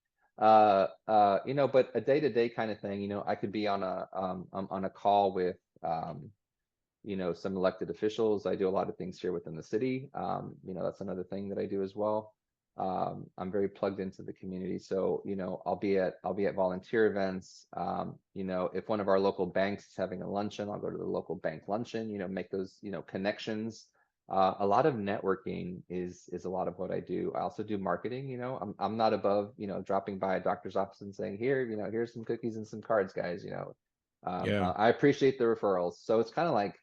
But a day-to-day kind of thing, I could be on a call with some elected officials. I do a lot of things here within the city. That's another thing that I do as well. I'm very plugged into the community. So, I'll be at volunteer events. If one of our local banks is having a luncheon, I'll go to the local bank luncheon, make those, connections. A lot of networking is a lot of what I do. I also do marketing. I'm not above, dropping by a doctor's office and saying, here, here's some cookies and some cards, guys. yeah, I appreciate the referrals. So it's kind of like,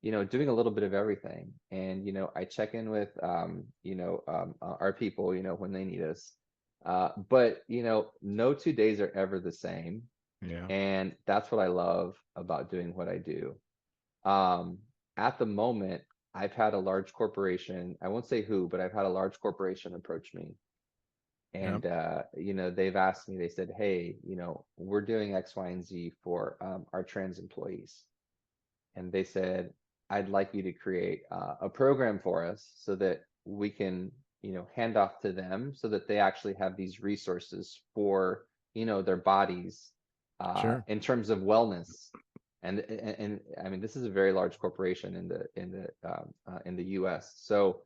doing a little bit of everything. And, I check in with, our people, when they need us. But, no 2 days are ever the same. yeah. And that's what I love about doing what I do. Um, at the moment, I've had a large corporation, I won't say who, but I've had a large corporation approach me. Yeah, And, they've asked me, they said, hey, we're doing X, Y, and Z for our trans employees. And they said, I'd like you to create a program for us so that we can, hand off to them so that they actually have these resources for, their bodies sure. in terms of wellness. And I mean, this is a very large corporation in the U.S. So,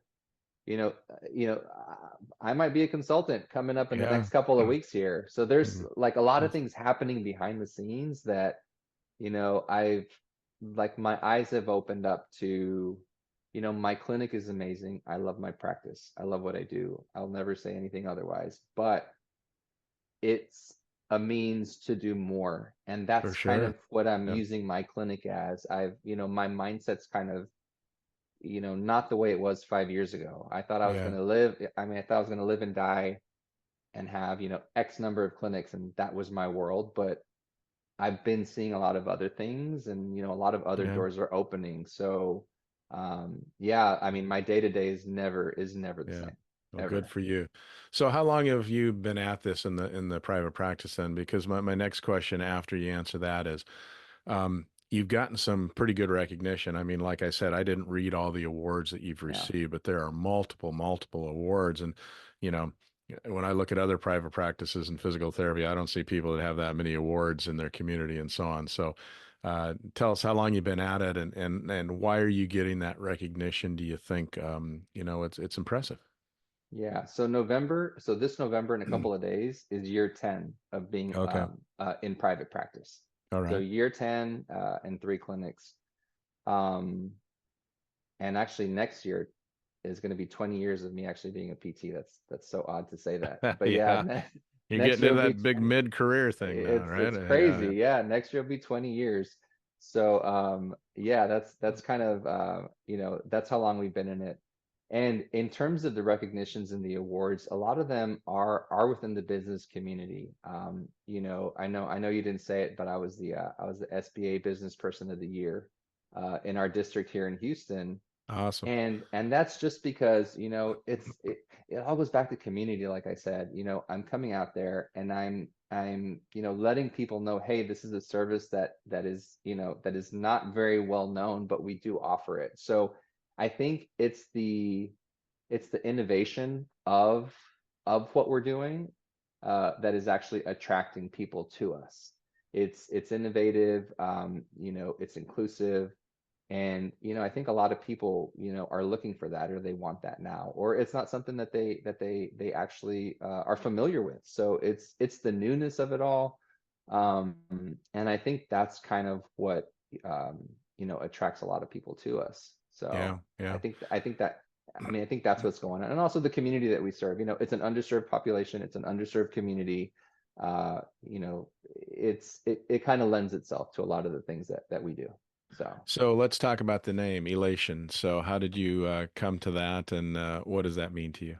I might be a consultant coming up in the Yeah. next couple of weeks here. So there's Mhm. like a lot of That's things happening behind the scenes that I've like my eyes have opened up to, my clinic is amazing. I love my practice. I love what I do. I'll never say anything otherwise, but it's a means to do more. And for that's kind sure. of what I'm Yeah, using my clinic as. My mindset's kind of, not the way it was 5 years ago. I thought I was yeah, going to live. I mean, I thought I was going to live and die and have, X number of clinics, and that was my world. But I've been seeing a lot of other things, and a lot of other yeah, doors are opening. So yeah, I mean my day-to-day is never the yeah. same, Well, good ever. for you. So how long have you been at this in the private practice then? Because my next question after you answer that is, you've gotten some pretty good recognition. I mean, like I said, I didn't read all the awards that you've Yeah. received, but there are multiple awards. And, you know, when I look at other private practices in physical therapy, I don't see people that have that many awards in their community and so on. So, tell us how long you've been at it and why are you getting that recognition? Do you think, it's impressive? So this November in a couple of days is year 10 of being Okay. in private practice. All So right. year 10 and 3 clinics. Um, and actually next year is going to be 20 years of me actually being a PT. That's so odd to say that. But yeah, Yeah. You're next getting year into will be that big mid-career thing now, right? it's Yeah, crazy. Yeah, next year will be 20 years. So yeah, that's kind of that's how long we've been in it. And in terms of the recognitions and the awards, a lot of them are within the business community. I know you didn't say it, but I was the SBA Business Person of the Year in our district here in Houston. awesome. And that's just because, it all goes back to community, like I said. I'm coming out there and I'm letting people know, hey, this is a service that is not very well known, but we do offer it. So I think it's the innovation of what we're doing that is actually attracting people to us. It's innovative, it's inclusive, and I think a lot of people are looking for that, or they want that now, or it's not something that they actually are familiar with. So it's the newness of it all, um, and I think that's kind of what attracts a lot of people to us. Yeah, So I yeah. think I think that I think that's what's going on, and also the community that we serve. It's an underserved population, it's an underserved community. It kind of lends itself to a lot of the things that we do. So. So let's talk about the name Elation. So how did you come to that, and what does that mean to you?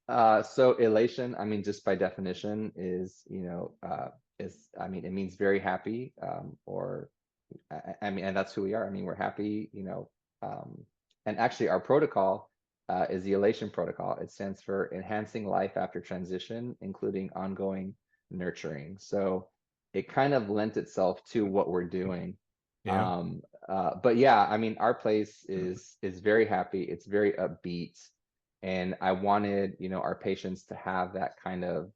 So elation, I mean, just by definition is, I mean, it means very happy, or I mean, and that's who we are. I mean, we're happy, and actually our protocol is the Elation protocol. It stands for enhancing life after transition, including ongoing nurturing. So it kind of lent itself to what we're doing. Yeah. But yeah, I mean, our place is very happy. It's very upbeat, and I wanted, our patients to have that kind of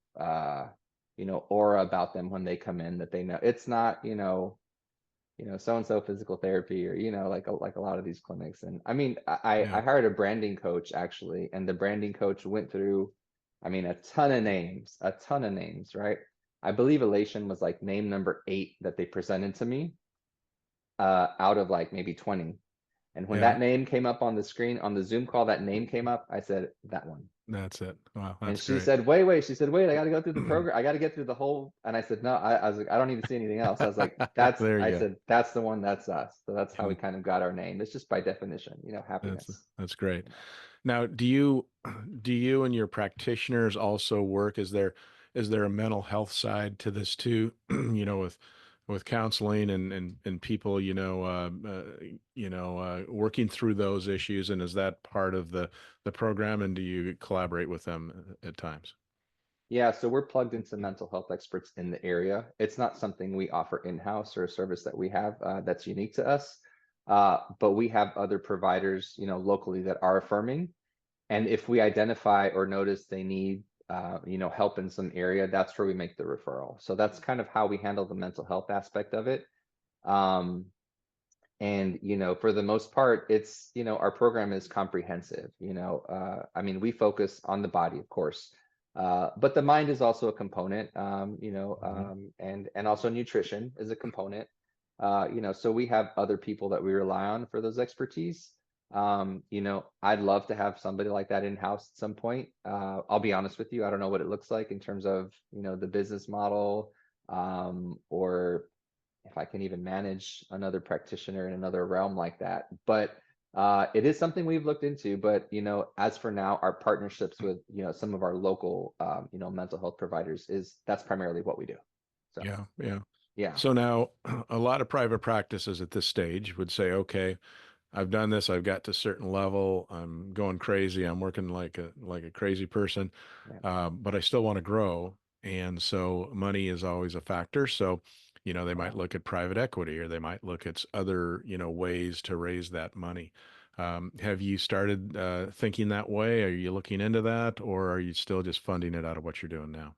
aura about them when they come in, that they know it's not, so and so physical therapy, or like a lot of these clinics. And I mean, I Yeah. hired a branding coach actually, and the branding coach went through, I mean, a ton of names, right? I believe Elation was like name number 8 that they presented to me, out of like maybe 20. And when Yeah. that name came up on the screen on the Zoom call, that name came up, I said, that one. That's it. Wow. And That's she great. said, wait. She said, wait, I got to go through the program. I got to get through the whole. And I said, no, I was like, I don't need to see anything else. I was like, There I you go. said, that's the one, that's us. So that's how Yeah. we kind of got our name. It's just by definition, That's happiness. that's great. Now, do you and your practitioners also work? Is there a mental health side to this too? With counseling and people, working through those issues, and is that part of the program? And do you collaborate with them at times? Yeah, so we're plugged into mental health experts in the area. It's not something we offer in-house or a service that we have that's unique to us. But we have other providers, locally that are affirming. And if we identify or notice they need, help in some area, that's where we make the referral. So that's kind of how we handle the mental health aspect of it. Um, and for the most part, it's, our program is comprehensive. I mean, we focus on the body, of course, but the mind is also a component. Mhm. And also nutrition is a component. So we have other people that we rely on for those expertise. I'd love to have somebody like that in-house at some point. I'll be honest with you, I don't know what it looks like in terms of, the business model, or if I can even manage another practitioner in another realm like that. But it is something we've looked into. But as for now, our partnerships with some of our local mental health providers, is that's primarily what we do. So Yeah, yeah. yeah, So now, a lot of private practices at this stage would say, okay, I've done this. I've got to a certain level. I'm going crazy. I'm working like a crazy person, yeah, but I still want to grow. And so money is always a factor. So, they might wow. look at private equity, or they might look at other, ways to raise that money. Have you started thinking that way? Are you looking into that, or are you still just funding it out of what you're doing now?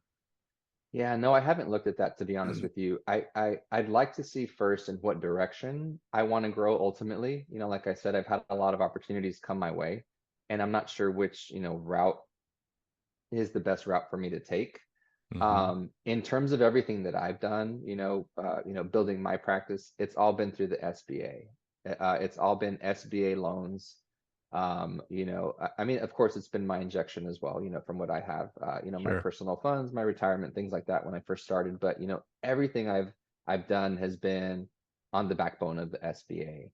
Yeah, no, I haven't looked at that, to be honest with you. I'd like to see first in what direction I want to grow ultimately. Like I said, I've had a lot of opportunities come my way, and I'm not sure which, route is the best route for me to take. Hmm. In terms of everything that I've done, building my practice, it's all been through the SBA. It's all been SBA loans. I mean, of course, it's been my injection as well, from what I have, my Sure. personal funds, my retirement, things like that when I first started. But, everything I've done has been on the backbone of the SBA,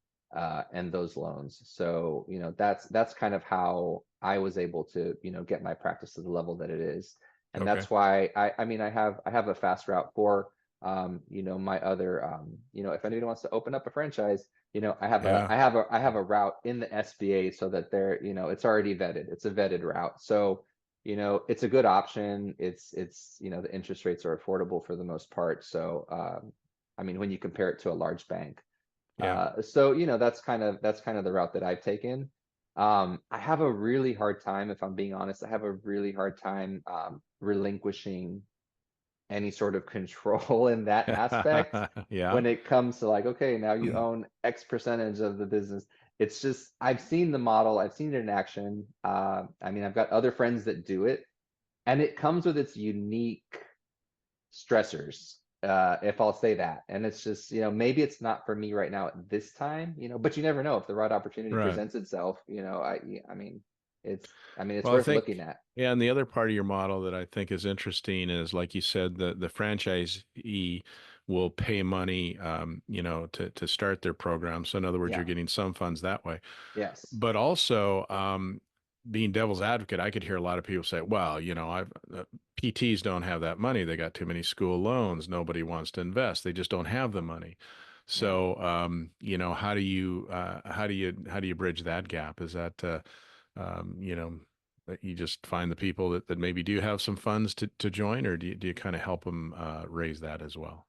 and those loans. So, that's kind of how I was able to, get my practice to the level that it is. And Okay. that's why I mean, I have a fast route for, my other, if anybody wants to open up a franchise, I have a Yeah. I have a route in the SBA, so that they're, it's already vetted. It's a vetted route. So, it's a good option. It's the interest rates are affordable for the most part. So, I mean, when you compare it to a large bank. Yeah. So, that's kind of the route that I've taken. I have a really hard time, if I'm being honest, I have a really hard time relinquishing any sort of control in that aspect Yeah. when it comes to like, okay, now you own X percentage of the business. It's just, I've seen the model, I've seen it in action. I mean, I've got other friends that do it, and it comes with its unique stressors, if I'll say that. And it's just, maybe it's not for me right now at this time, but you never know if the right opportunity Right. presents itself. I mean, it's Well, I worth think, looking at. yeah, and the other part of your model that I think is interesting is, like you said, the franchisee will pay money, to start their program. So in other words, you're Yeah. getting some funds that way. Yes. But also, being devil's advocate, I could hear a lot of people say, well, PTs don't have that money. They got too many school loans. Nobody wants to invest. They just don't have the money. Yeah. So, how do you bridge that gap? Is that, that you just find the people that maybe do have some funds to join, or do you kind of help them raise that as well?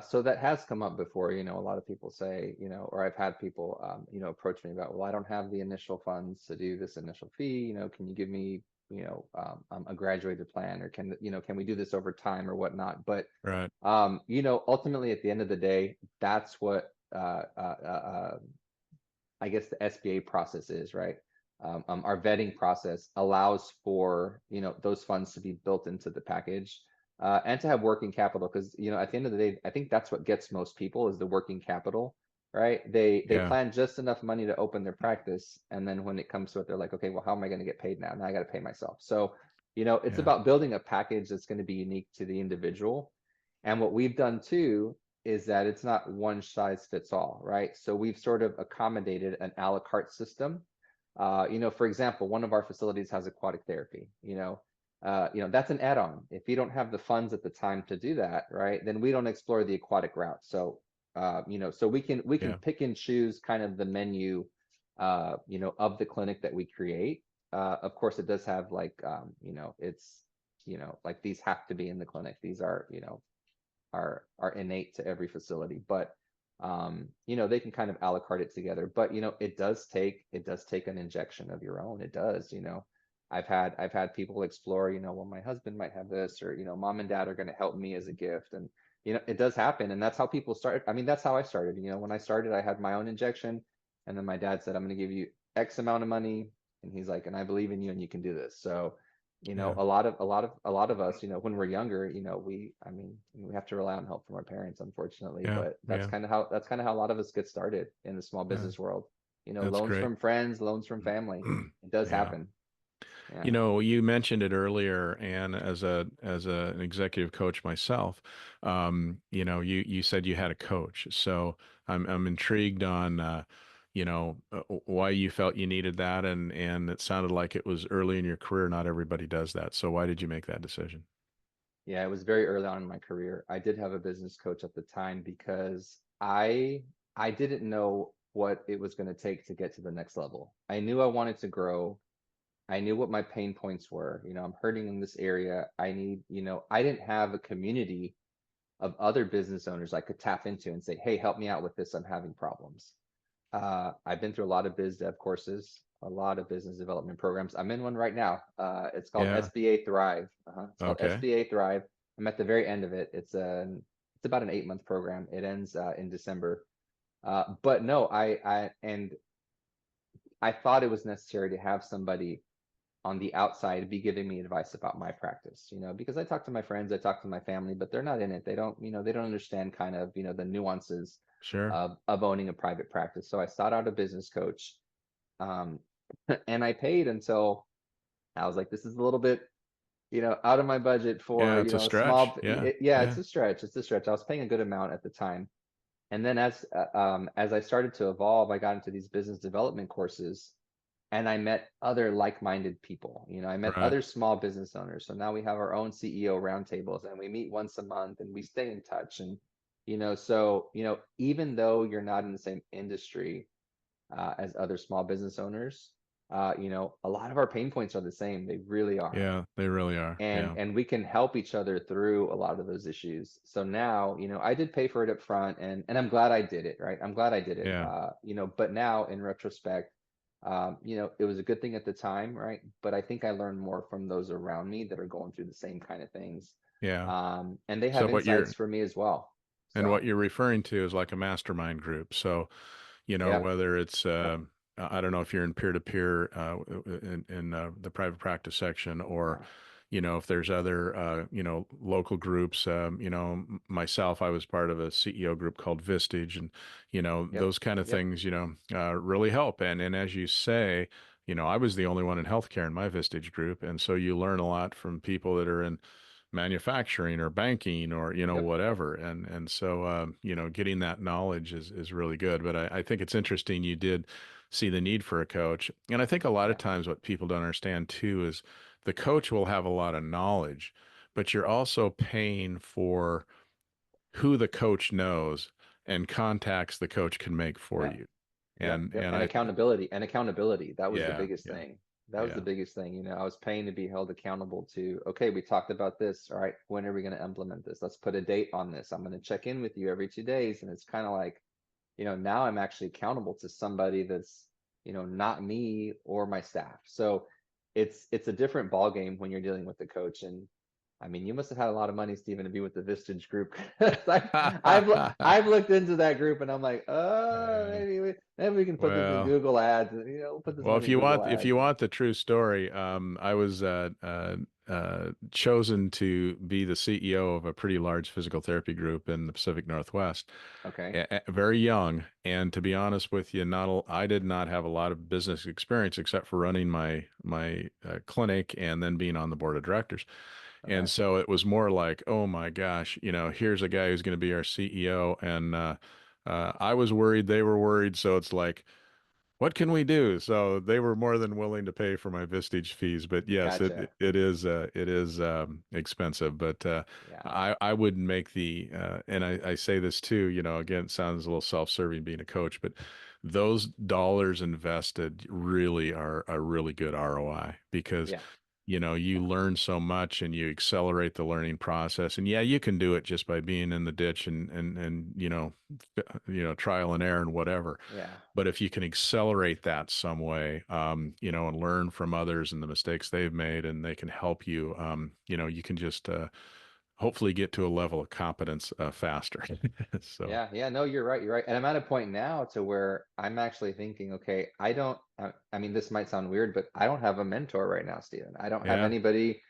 So that has come up before, a lot of people say, or I've had people, approach me about, well, I don't have the initial funds to do this initial fee, can you give me, a graduated plan, or can we do this over time or whatnot? But, Right. ultimately at the end of the day, that's what, I guess the SBA process is, right? Our vetting process allows for, those funds to be built into the package, and to have working capital, because, at the end of the day, I think that's what gets most people is the working capital, right? They Yeah. plan just enough money to open their practice, and then when it comes to it, they're like, okay, well, how am I going to get paid now? Now I got to pay myself. So, it's Yeah. about building a package that's going to be unique to the individual. And what we've done too is that it's not one size fits all, right? So we've sort of accommodated an a la carte system. For example, one of our facilities has aquatic therapy. That's an add-on. If you don't have the funds at the time to do that, right, then we don't explore the aquatic route. So, so we can Yeah. pick and choose kind of the menu, of the clinic that we create. Of course, it does have like, it's, like these have to be in the clinic. These are innate to every facility, but they can kind of a la carte it together. But it does take an injection of your own. It does. I've had people explore, well, my husband might have this, or mom and dad are going to help me as a gift, and it does happen, and that's how people start. I mean, that's how I started. When I started, I had my own injection, and then my dad said, I'm going to give you X amount of money, and he's like, and I believe in you, and you can do this. So Yeah. a lot of us, when we're younger, I mean, we have to rely on help from our parents, unfortunately, Yeah. but that's Yeah. kind of how a lot of us get started in the small Yeah. business world. That's Loans great. from friends, loans from family. It does Yeah. happen. Yeah. You mentioned it earlier, and an executive coach myself, you said you had a coach. So I'm intrigued on why you felt you needed that, and it sounded like it was early in your career. Not everybody does that. So why did you make that decision? Yeah, it was very early on in my career. I did have a business coach at the time because I didn't know what it was going to take to get to the next level. I knew I wanted to grow. I knew what my pain points were. I'm hurting in this area. I didn't have a community of other business owners I could tap into and say, hey, help me out with this. I'm having problems. I've been through a lot of biz dev courses, a lot of business development programs. I'm in one right now. It's called Yeah. SBA Thrive. It's called Okay. SBA Thrive. I'm at the very end of it. It's about an 8-month program. It ends in December. But no, I thought it was necessary to have somebody on the outside be giving me advice about my practice, because I talk to my friends, I talk to my family, but they're not in it. They don't understand kind of, the nuances Sure. of owning a private practice. So I sought out a business coach, um, and I paid until I was like, this is a little bit, out of my budget for, Yeah, it's a a stretch. small, Yeah. yeah, it's Yeah. a stretch. It's a stretch. I was paying a good amount at the time. And then as I started to evolve, I got into these business development courses, and I met other like-minded people. I met Right. other small business owners. So now we have our own CEO roundtables, and we meet once a month, and we stay in touch. And so even though you're not in the same industry as other small business owners, a lot of our pain points are the same. They really are. Yeah, they really are. And Yeah. and we can help each other through a lot of those issues. So now, I did pay for it up front, and I'm glad I did it, right? I'm glad I did it. Yeah. But now in retrospect, it was a good thing at the time, right? But I think I learned more from those around me that are going through the same kind of things. Yeah. And they So have insights for me as well. what So, you're referring to is like a mastermind group. So, yeah, whether it's, I don't know if you're in peer-to-peer in the private practice section, or, yeah, if there's other, local groups. Myself, I was part of a CEO group called Vistage, and, yep, those kind of yep, things, really help. And as you say, I was the only one in healthcare in my Vistage group. And so you learn a lot from people that are in manufacturing or banking or yep. whatever, and so getting that knowledge is really good. But I think it's interesting you did see the need for a coach. And I think a lot of Yeah, times what people don't understand too is the coach will have a lot of knowledge, but you're also paying for who the coach knows and contacts the coach can make for yeah. you. Yep, And yep. and And I accountability. That was the yeah, biggest yeah, thing. That was the yeah. biggest thing. You know, I was paying to be held accountable to, okay, we talked about this. All right, when are we going to implement this? Let's put a date on this. I'm going to check in with you every 2 days. And it's kind of like, now I'm actually accountable to somebody that's, not me or my staff. So it's a different ball game when you're dealing with the coach. And I mean, you must have had a lot of money, Stephen, to be with the Vistage group. I've looked into that group, and I'm like, oh, Yeah. maybe we can put this in Well, Google Ads. We'll put this well, money in Google if Ads. you want the true story, I was chosen to be the CEO of a pretty large physical therapy group in the Pacific Northwest, Okay, very young. And to be honest with you, I did not have a lot of business experience except for running my clinic and then being on the board of directors. And okay, so it was more like, oh my gosh, here's a guy who's going to be our CEO, and I was worried, they were worried, so it's like, what can we do? So they were more than willing to pay for my Vistage fees, but yes, gotcha. it is expensive. But Yeah, I wouldn't make and I say this too. Again, it sounds a little self-serving being a coach, but those dollars invested really are a really good ROI because yeah, you yeah, learn so much and you accelerate the learning process. And yeah, you can do it just by being in the ditch and trial and error and whatever. yeah, But if you can accelerate that some way, and learn from others and the mistakes they've made, and they can help you, you can just hopefully get to a level of competence faster. So, yeah, yeah. No, you're right. You're right. And I'm at a point now to where I'm actually thinking, okay, I don't. I mean, this might sound weird, but I don't have a mentor right now, Stephen. I don't have yeah, anybody.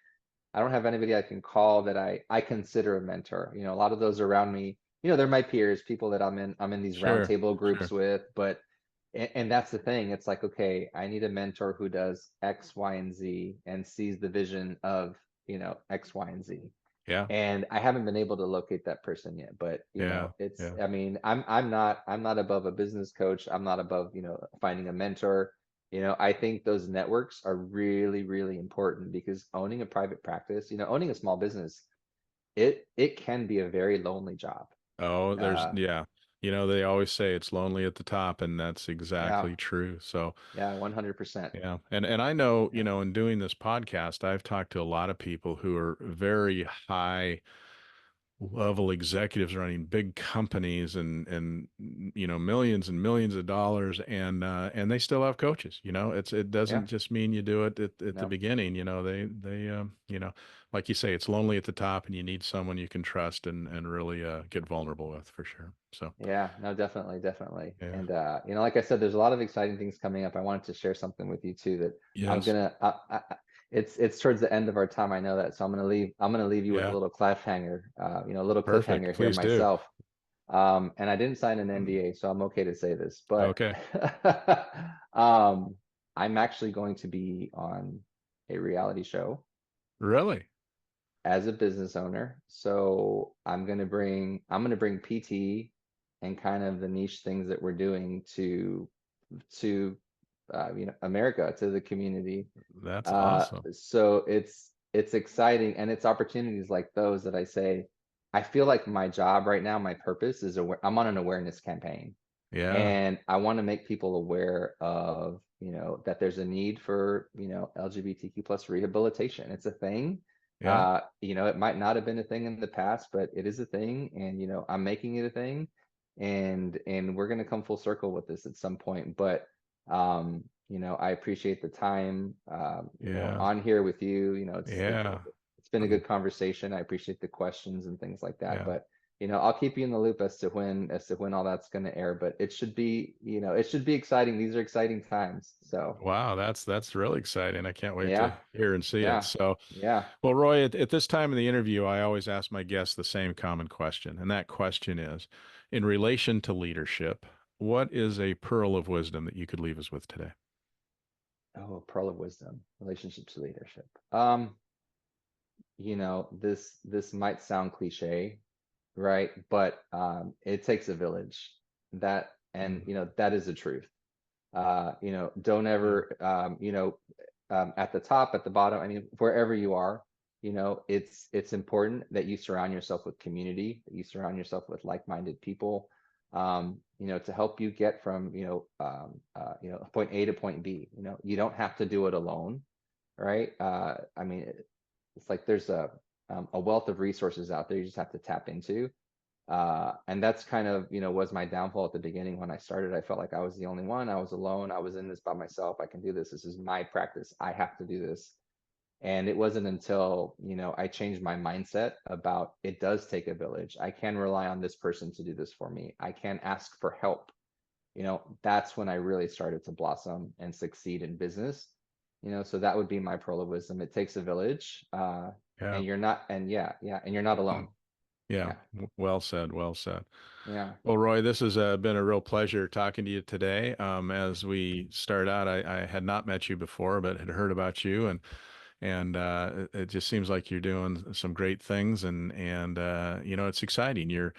I don't have anybody I can call that I consider a mentor. A lot of those around me, they're my peers, people that I'm in these sure, roundtable groups sure. with. But and that's the thing. It's like, okay, I need a mentor who does X, Y, and Z and sees the vision of, X, Y, and Z. Yeah, And I haven't been able to locate that person yet. But yeah, it's yeah, I mean, I'm not above a business coach. I'm not above, finding a mentor. I think those networks are really, really important because owning a private practice, owning a small business, it can be a very lonely job. Oh, Uh, yeah. They always say it's lonely at the top, and that's yeah, exactly true. So, yeah, 100%. yeah. And I know, Yeah, in doing this podcast, I've talked to a lot of people who are very high level executives running big companies and millions and millions of dollars, and they still have coaches. It yeah, doesn't just mean you do it at the no, beginning. They like you say, it's lonely at the top, and you need someone you can trust and really get vulnerable with, for sure. So yeah, no, definitely, definitely. yeah. And like I said, there's a lot of exciting things coming up. I wanted to share something with you too that I'm Yes. gonna. It's towards the end of our time. I know that, so I'm gonna leave you with a Yeah. little cliffhanger. A little Perfect. cliffhanger here Please do. myself. And I didn't sign an NDA, so I'm okay to say this, but Okay. um, I'm actually going to be on a reality show Really? as a business owner. So I'm gonna bring PT and kind of the niche things that we're doing to America, to the community. That's awesome. So it's exciting, and it's opportunities like those that I say, I feel like my job right now, my purpose is I'm on an awareness campaign, Yeah. and I want to make people aware of, that there's a need for, LGBTQ plus rehabilitation. It's a thing. Yeah. It might not have been a thing in the past, but it is a thing, and I'm making it a thing, and we're gonna come full circle with this at some point. But I appreciate the time, Yeah. on here with you. Yeah. It's been a good conversation. I appreciate the questions and things like that. Yeah. But I'll keep you in the loop as to when all that's going to air. But it should be exciting. These are exciting times. So Wow, that's really exciting. I can't wait to yeah, hear and see it. yeah, So, yeah. well, Roy, at this time in the interview, I always ask my guests the same common question. And that question is, in relation to leadership, what is a pearl of wisdom that you could leave us with today? Oh, pearl of wisdom, relationships to leadership. This might sound cliche, right? But it takes a village. That and Mm, that is the truth. Don't ever, at the top, at the bottom, I mean, wherever you are, it's important that you surround yourself with community, that you surround yourself with like-minded people, to help you get from, point A to point B. You don't have to do it alone, right? I mean, it's like there's a wealth of resources out there you just have to tap into. And that's kind of, was my downfall at the beginning when I started. I felt like I was the only one. I was alone. I was in this by myself. I can do this. This is my practice. I have to do this. And it wasn't until, I changed my mindset about it does take a village. I can rely on this person to do this for me. I can ask for help. That's when I really started to blossom and succeed in business. So that would be my pearl of wisdom. It takes a village. Yeah. And you're not, and yeah, and you're not alone. Yeah. Yeah, Well said. Well said. yeah. Well, Roy, this has been a real pleasure talking to you today. As we start out, I had not met you before, but had heard about you, and it just seems like you're doing some great things, and it's exciting. You're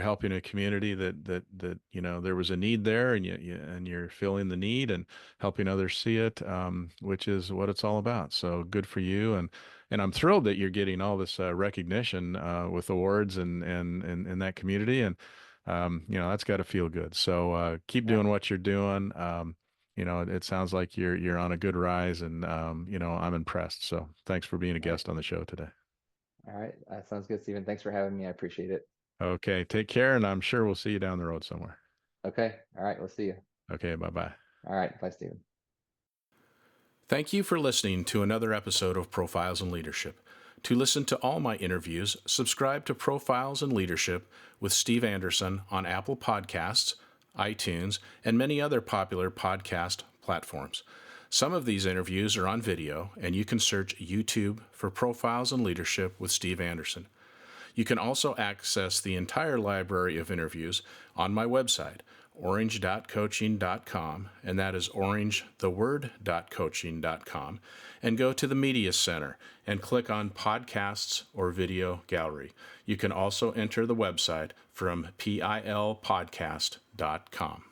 helping a community that there was a need there, and and you're filling the need and helping others see it, which is what it's all about. So good for you, and I'm thrilled that you're getting all this recognition with awards and in that community, and that's got to feel good. So keep Yeah. doing what you're doing. It sounds like you're on a good rise, and I'm impressed. So thanks for being a All right. guest on the show today. All right. That sounds good, Stephen. Thanks for having me. I appreciate it. Okay, take care, and I'm sure we'll see you down the road somewhere. Okay. All right. We'll see you. Okay, bye bye. All right. Bye, Stephen. Thank you for listening to another episode of Profiles in Leadership. To listen to all my interviews, subscribe to Profiles in Leadership with Steve Anderson on Apple Podcasts, iTunes, and many other popular podcast platforms. Some of these interviews are on video, and you can search YouTube for Profiles in Leadership with Steve Anderson. You can also access the entire library of interviews on my website, orange.coaching.com, and that is orangetheword.coaching.com, and go to the Media Center and click on Podcasts or Video Gallery. You can also enter the website from pilpodcast.com.